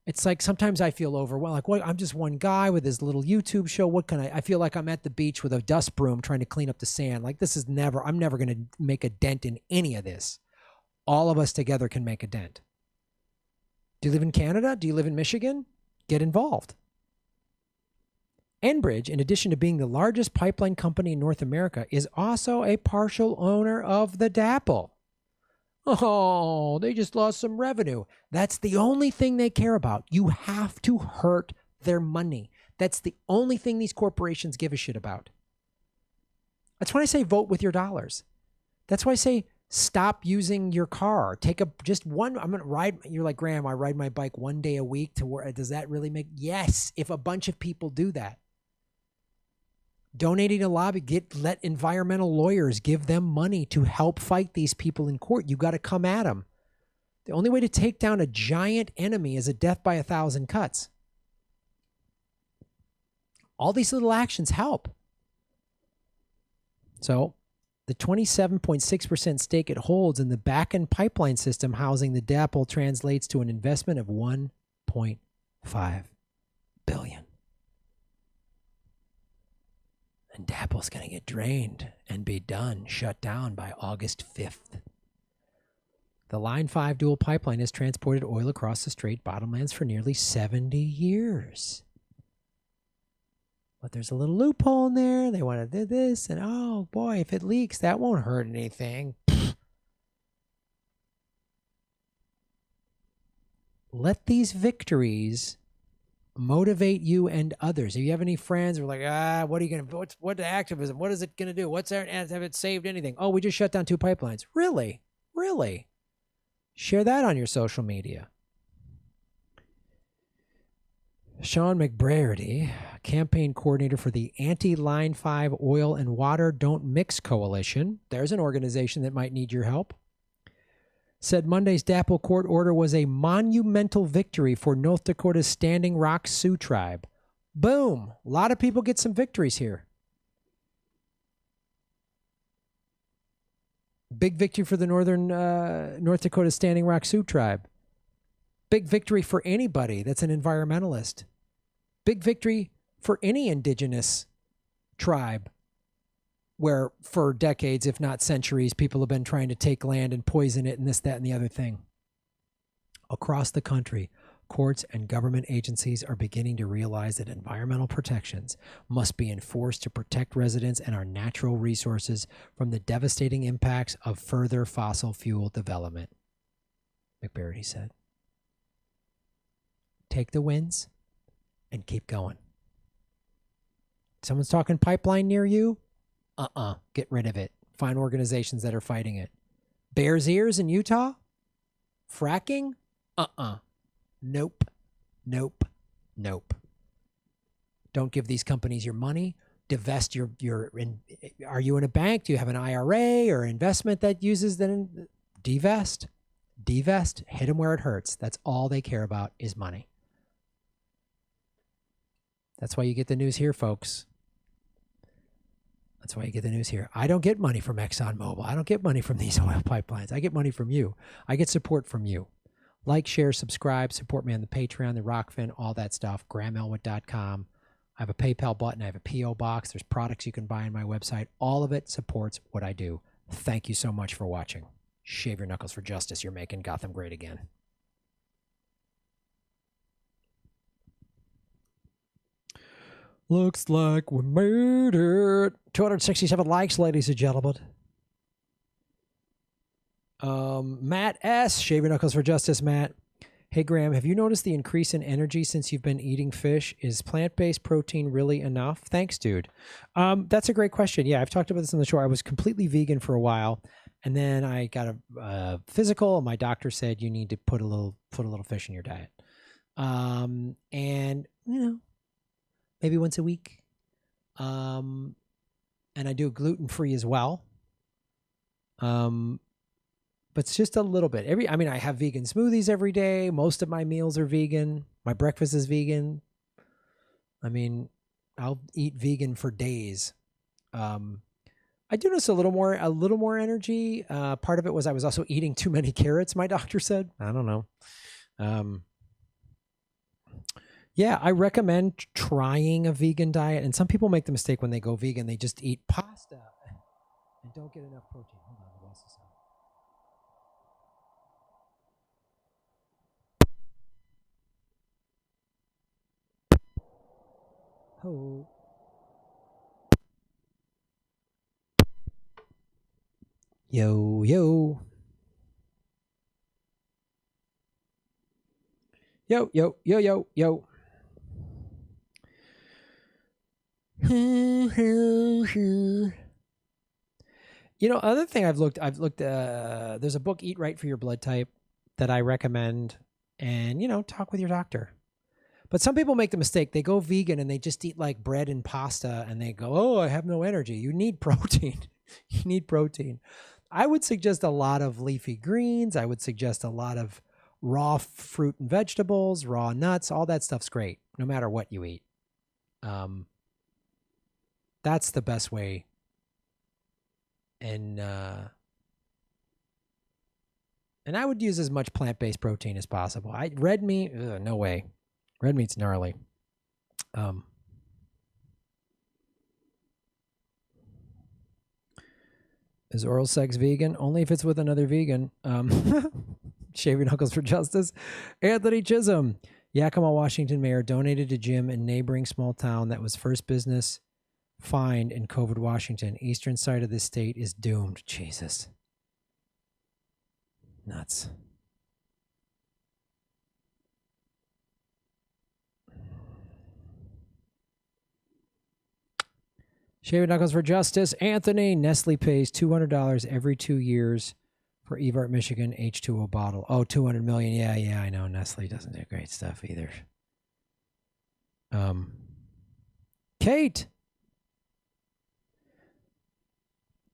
It's like sometimes I feel overwhelmed. Like, what? I'm just one guy with his little YouTube show. What can I feel like I'm at the beach with a dust broom trying to clean up the sand. Like, I'm never going to make a dent in any of this. All of us together can make a dent. Do you live in Canada? Do you live in Michigan? Get involved. Enbridge, in addition to being the largest pipeline company in North America, is also a partial owner of the DAPL. Oh, they just lost some revenue. That's the only thing they care about. You have to hurt their money. That's the only thing these corporations give a shit about. That's when I say vote with your dollars. That's why I say stop using your car. I'm going to ride. You're like, Graham, I ride my bike one day a week to work. Does that really make? Yes, if a bunch of people do that. Donating to lobby, let environmental lawyers give them money to help fight these people in court. You got to come at them. The only way to take down a giant enemy is a death by 1,000 cuts. All these little actions help. So the 27.6% stake it holds in the back-end pipeline system housing the DAPL translates to an investment of $1.5 billion. And DAPL's going to get drained and be shut down by August 5th. The Line 5 dual pipeline has transported oil across the Strait bottomlands for nearly 70 years. But there's a little loophole in there. They want to do this, and oh boy, if it leaks, that won't hurt anything. Let these victories motivate you and others. If you have any friends who are like, what are you going to, what activism? What is it going to do? What's there? Have it saved anything? Oh, we just shut down 2 pipelines. Really? Really? Share that on your social media. Sean McBrady, campaign coordinator for the Anti-Line 5 Oil and Water Don't Mix Coalition. There's an organization that might need your help. Said Monday's DAPL court order was a monumental victory for North Dakota's Standing Rock Sioux tribe. Boom. A lot of people get some victories here. Big victory for the Northern North Dakota Standing Rock Sioux tribe. Big victory for anybody that's an environmentalist. Big victory for any indigenous tribe where for decades, if not centuries, people have been trying to take land and poison it and this, that, and the other thing. Across the country, courts and government agencies are beginning to realize that environmental protections must be enforced to protect residents and our natural resources from the devastating impacts of further fossil fuel development, McBarity said. Take the wins and keep going. Someone's talking pipeline near you? Get rid of it. Find organizations that are fighting it. Bears Ears in Utah? Fracking? Nope. Don't give these companies your money. Divest are you in a bank? Do you have an IRA or investment that uses then? Divest. Hit them where it hurts. That's all they care about is money. That's why you get the news here, folks. That's why you get the news here. I don't get money from ExxonMobil. I don't get money from these oil pipelines. I get money from you. I get support from you. Like, share, subscribe, support me on the Patreon, the Rockfin, all that stuff, GrahamElwood.com. I have a PayPal button. I have a P.O. box. There's products you can buy on my website. All of it supports what I do. Thank you so much for watching. Shave your knuckles for justice. You're making Gotham great again. Looks like we made it. 267 likes, ladies and gentlemen. Matt S. Shave your knuckles for justice, Matt. Hey, Graham, have you noticed the increase in energy since you've been eating fish? Is plant-based protein really enough? Thanks, dude. That's a great question. Yeah, I've talked about this on the show. I was completely vegan for a while, and then I got a physical, and my doctor said you need to put a little fish in your diet. And maybe once a week. And I do gluten-free as well. But it's just a little bit. I have vegan smoothies every day. Most of my meals are vegan. My breakfast is vegan. I'll eat vegan for days. I do notice a little more energy. Part of it was I was also eating too many carrots, my doctor said. I don't know. Yeah, I recommend trying a vegan diet. And some people make the mistake when they go vegan, they just eat pasta and don't get enough protein. Hold on, I lost the sound. Oh. Yo. Yo. Other thing I've looked, there's a book, Eat Right for Your Blood Type, that I recommend, and, talk with your doctor. But some people make the mistake. They go vegan and they just eat like bread and pasta and they go, oh, I have no energy. You need protein. You need protein. I would suggest a lot of leafy greens. I would suggest a lot of raw fruit and vegetables, raw nuts. All that stuff's great, no matter what you eat. That's the best way. And I would use as much plant-based protein as possible. Red meat, no way. Red meat's gnarly. Is oral sex vegan? Only if it's with another vegan. Shave your knuckles for justice. Anthony Chisholm. Yakima, Washington mayor donated to gym in neighboring small town that was first business fined in COVID, Washington. Eastern side of the state is doomed. Jesus. Nuts. Shave your knuckles for justice. Anthony. Nestle pays $200 every 2 years for Evart, Michigan H2O bottle. Oh, 200 million. Yeah, I know. Nestle doesn't do great stuff either. Kate.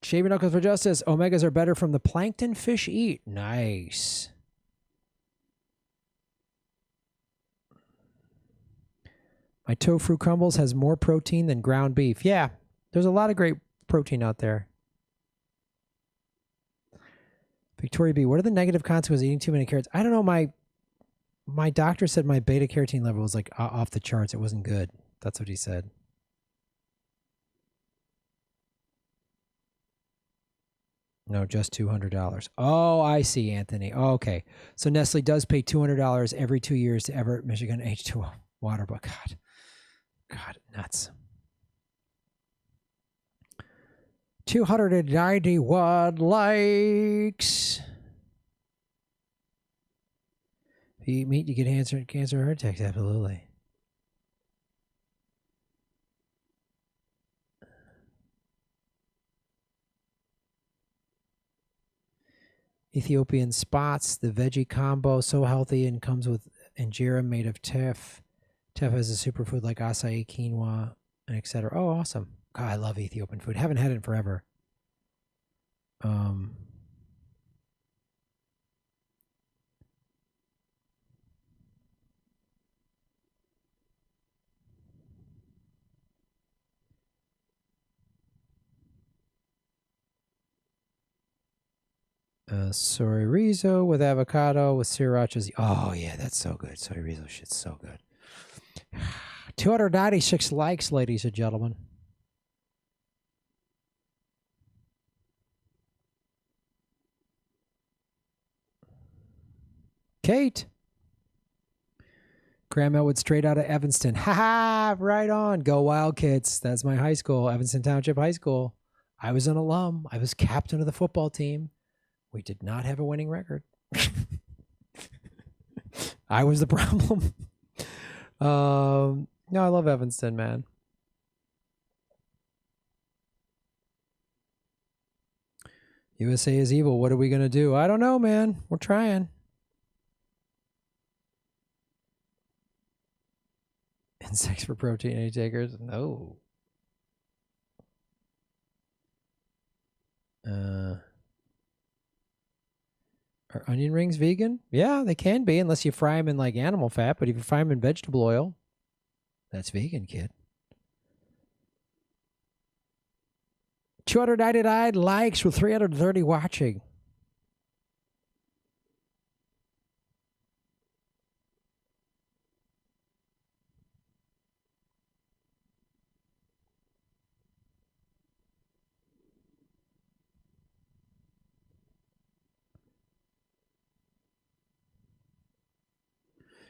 Shave your knuckles for justice. Omegas are better from the plankton fish eat. Nice. My tofu crumbles has more protein than ground beef. Yeah, there's a lot of great protein out there. Victoria B, what are the negative consequences of eating too many carrots? I don't know. My doctor said my beta carotene level was like off the charts. It wasn't good. That's what he said. No, just $200. Oh, I see, Anthony. Oh, okay. So Nestle does pay $200 every 2 years to Everett, Michigan H2O water. But God, nuts. 291 likes. If you eat meat, you get cancer or heart attacks. Absolutely. Ethiopian spots, the veggie combo, so healthy and comes with injera made of teff. Teff has a superfood like acai, quinoa, and etc. Oh, awesome. God, I love Ethiopian food. Haven't had it in forever. Soy rizo with avocado with sriracha. Oh, yeah, that's so good. Soy rizo shit's so good. 296 likes, ladies and gentlemen. Kate. Graham Elwood straight out of Evanston. Ha ha! Right on. Go Wildcats. That's my high school, Evanston Township High School. I was an alum. I was captain of the football team. We did not have a winning record. I was the problem. No, I love Evanston, man. USA is evil. What are we going to do? I don't know, man. We're trying. Insects for protein, any takers? No. Are onion rings vegan? Yeah, they can be, unless you fry them in like animal fat. But if you fry them in vegetable oil, that's vegan, kid. 299 likes with 330 watching.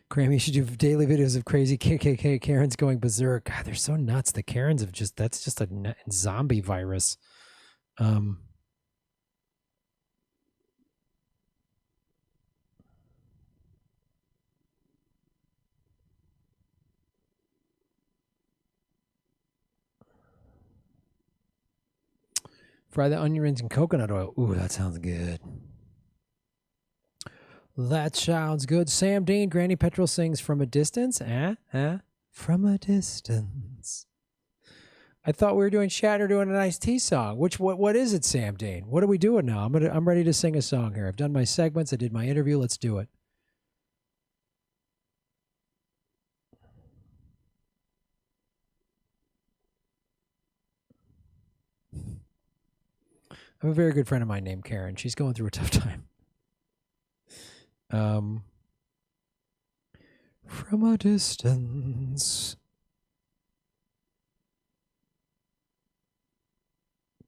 Graham, you should do daily videos of crazy KKK Karens going berserk. God, they're so nuts. The Karens have that's just a zombie virus. Fry the onion rings in coconut oil. Ooh, that sounds good. That sounds good. Sam Dean, Granny Petrol sings From a Distance. From a distance. I thought we were doing Shatter doing an iced tea song. What is it, Sam Dean? What are we doing now? I'm ready to sing a song here. I've done my segments. I did my interview. Let's do it. I have a very good friend of mine named Karen. She's going through a tough time. From a distance.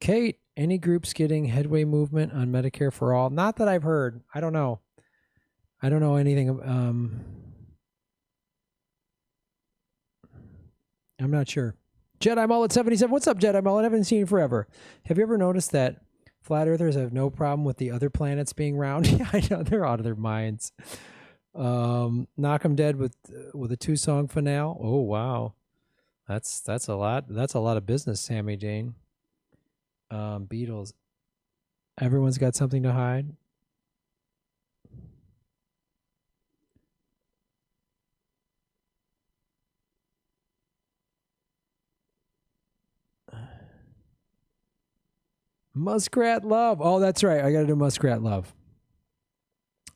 Kate, any groups getting headway movement on Medicare for all? Not that I've heard. I don't know. I don't know anything. I'm not sure. Jedi Mullet 77. What's up, Jedi Mullet? I haven't seen you forever. Have you ever noticed that flat earthers have no problem with the other planets being round? Yeah, I know. They're out of their minds. Knock 'em Dead with a 2-song finale. Oh, wow. That's a lot. That's a lot of business, Sammy Dean. Beatles. Everyone's got something to hide. Muskrat Love. Oh, that's right. I got to do Muskrat Love.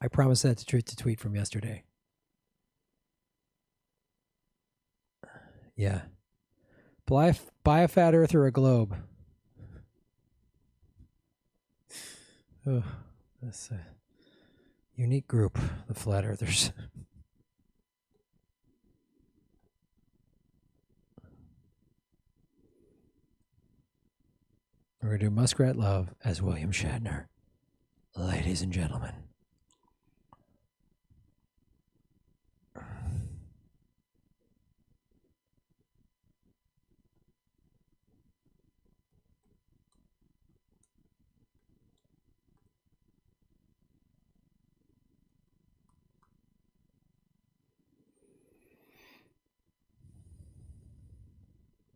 I promised that to Truth to Tweet from yesterday. Yeah. Buy a fat earth or a globe. Oh, that's a unique group, the flat earthers. We're going to do Muskrat Love as William Shatner. Ladies and gentlemen.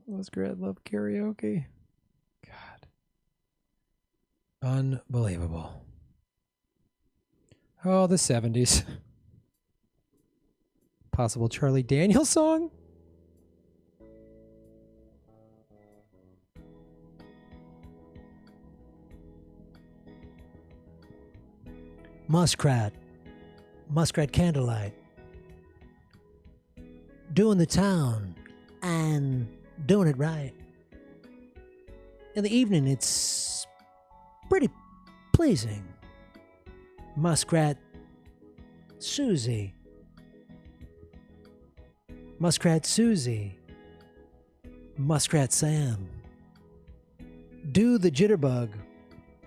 Muskrat Love karaoke. God. Unbelievable. Oh, the 70s. Possible Charlie Daniels song? Muskrat candlelight. Doing the town and doing it right. In the evening, it's pretty pleasing. Muskrat Susie. Muskrat Susie. Muskrat Sam. Do the jitterbug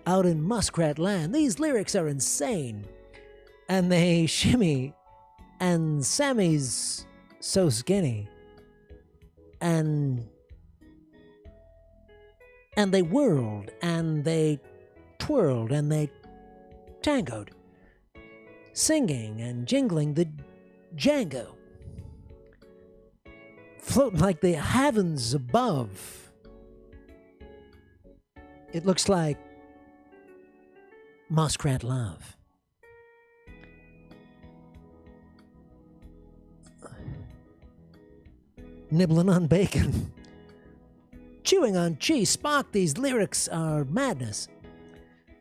out in Muskrat Land. These lyrics are insane. And they shimmy. And Sammy's so skinny. And they whirled. And they twirled. And they tangoed. Singing and jingling the Django. Floating like the heavens above. It looks like Muskrat Love. Nibbling on bacon. Chewing on cheese. Spark, these lyrics are madness.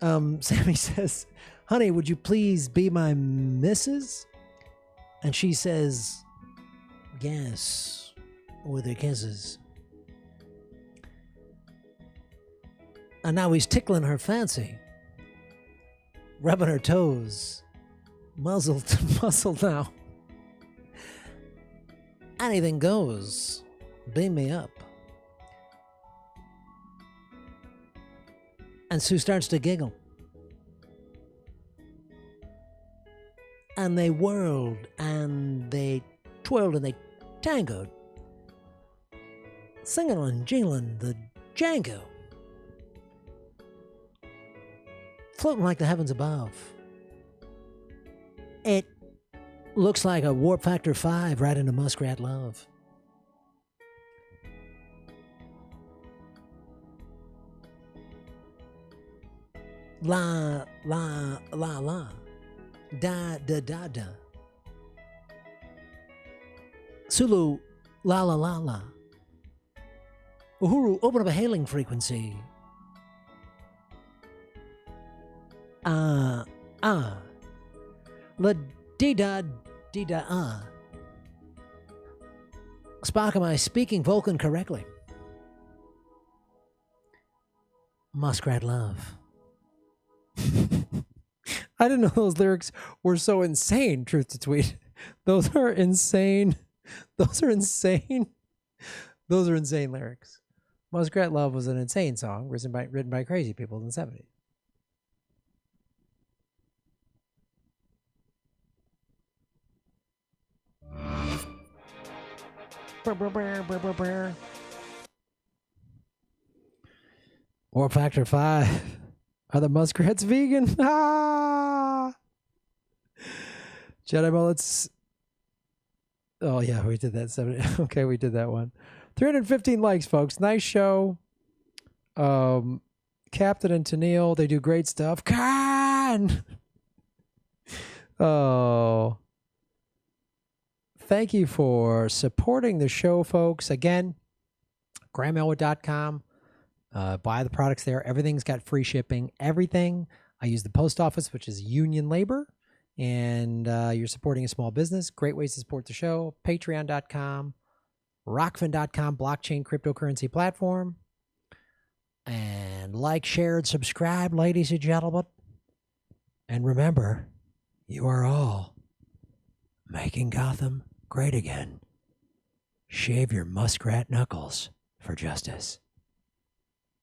Sammy says, honey, would you please be my missus? And she says, yes, with her kisses. And now he's tickling her fancy. Rubbing her toes. Muzzle to muzzle now. Anything goes. Beam me up. And Sue starts to giggle. And they whirled, and they twirled, and they tangoed. Singing and jingling the Django. Floating like the heavens above. It looks like a Warp Factor 5 right into Muskrat Love. La, la, la, la. Da, da, da, da. Sulu, la, la, la, la. Uhuru, open up a hailing frequency. La, dee da, Spock, am I speaking Vulcan correctly? Muskrat Love. I didn't know those lyrics were so insane, truth to tweet. Those are insane. Those are insane. Those are insane lyrics. Muskrat Love was an insane song written by crazy people in the 70s. Warp Factor 5. Are the muskrats vegan? Ah! Jedi Mullets. Oh, yeah, we did that. 70. Okay, we did that one. 315 likes, folks. Nice show. Captain and Tennille, they do great stuff. Khan! Oh. Thank you for supporting the show, folks. Again, GrahamElwood.com. Buy the products there. Everything's got free shipping. Everything. I use the post office, which is union labor. And you're supporting a small business. Great ways to support the show. Patreon.com. Rockfin.com blockchain cryptocurrency platform. And like, share, and subscribe, ladies and gentlemen. And remember, you are all making Gotham great again. Shave your muskrat knuckles for justice.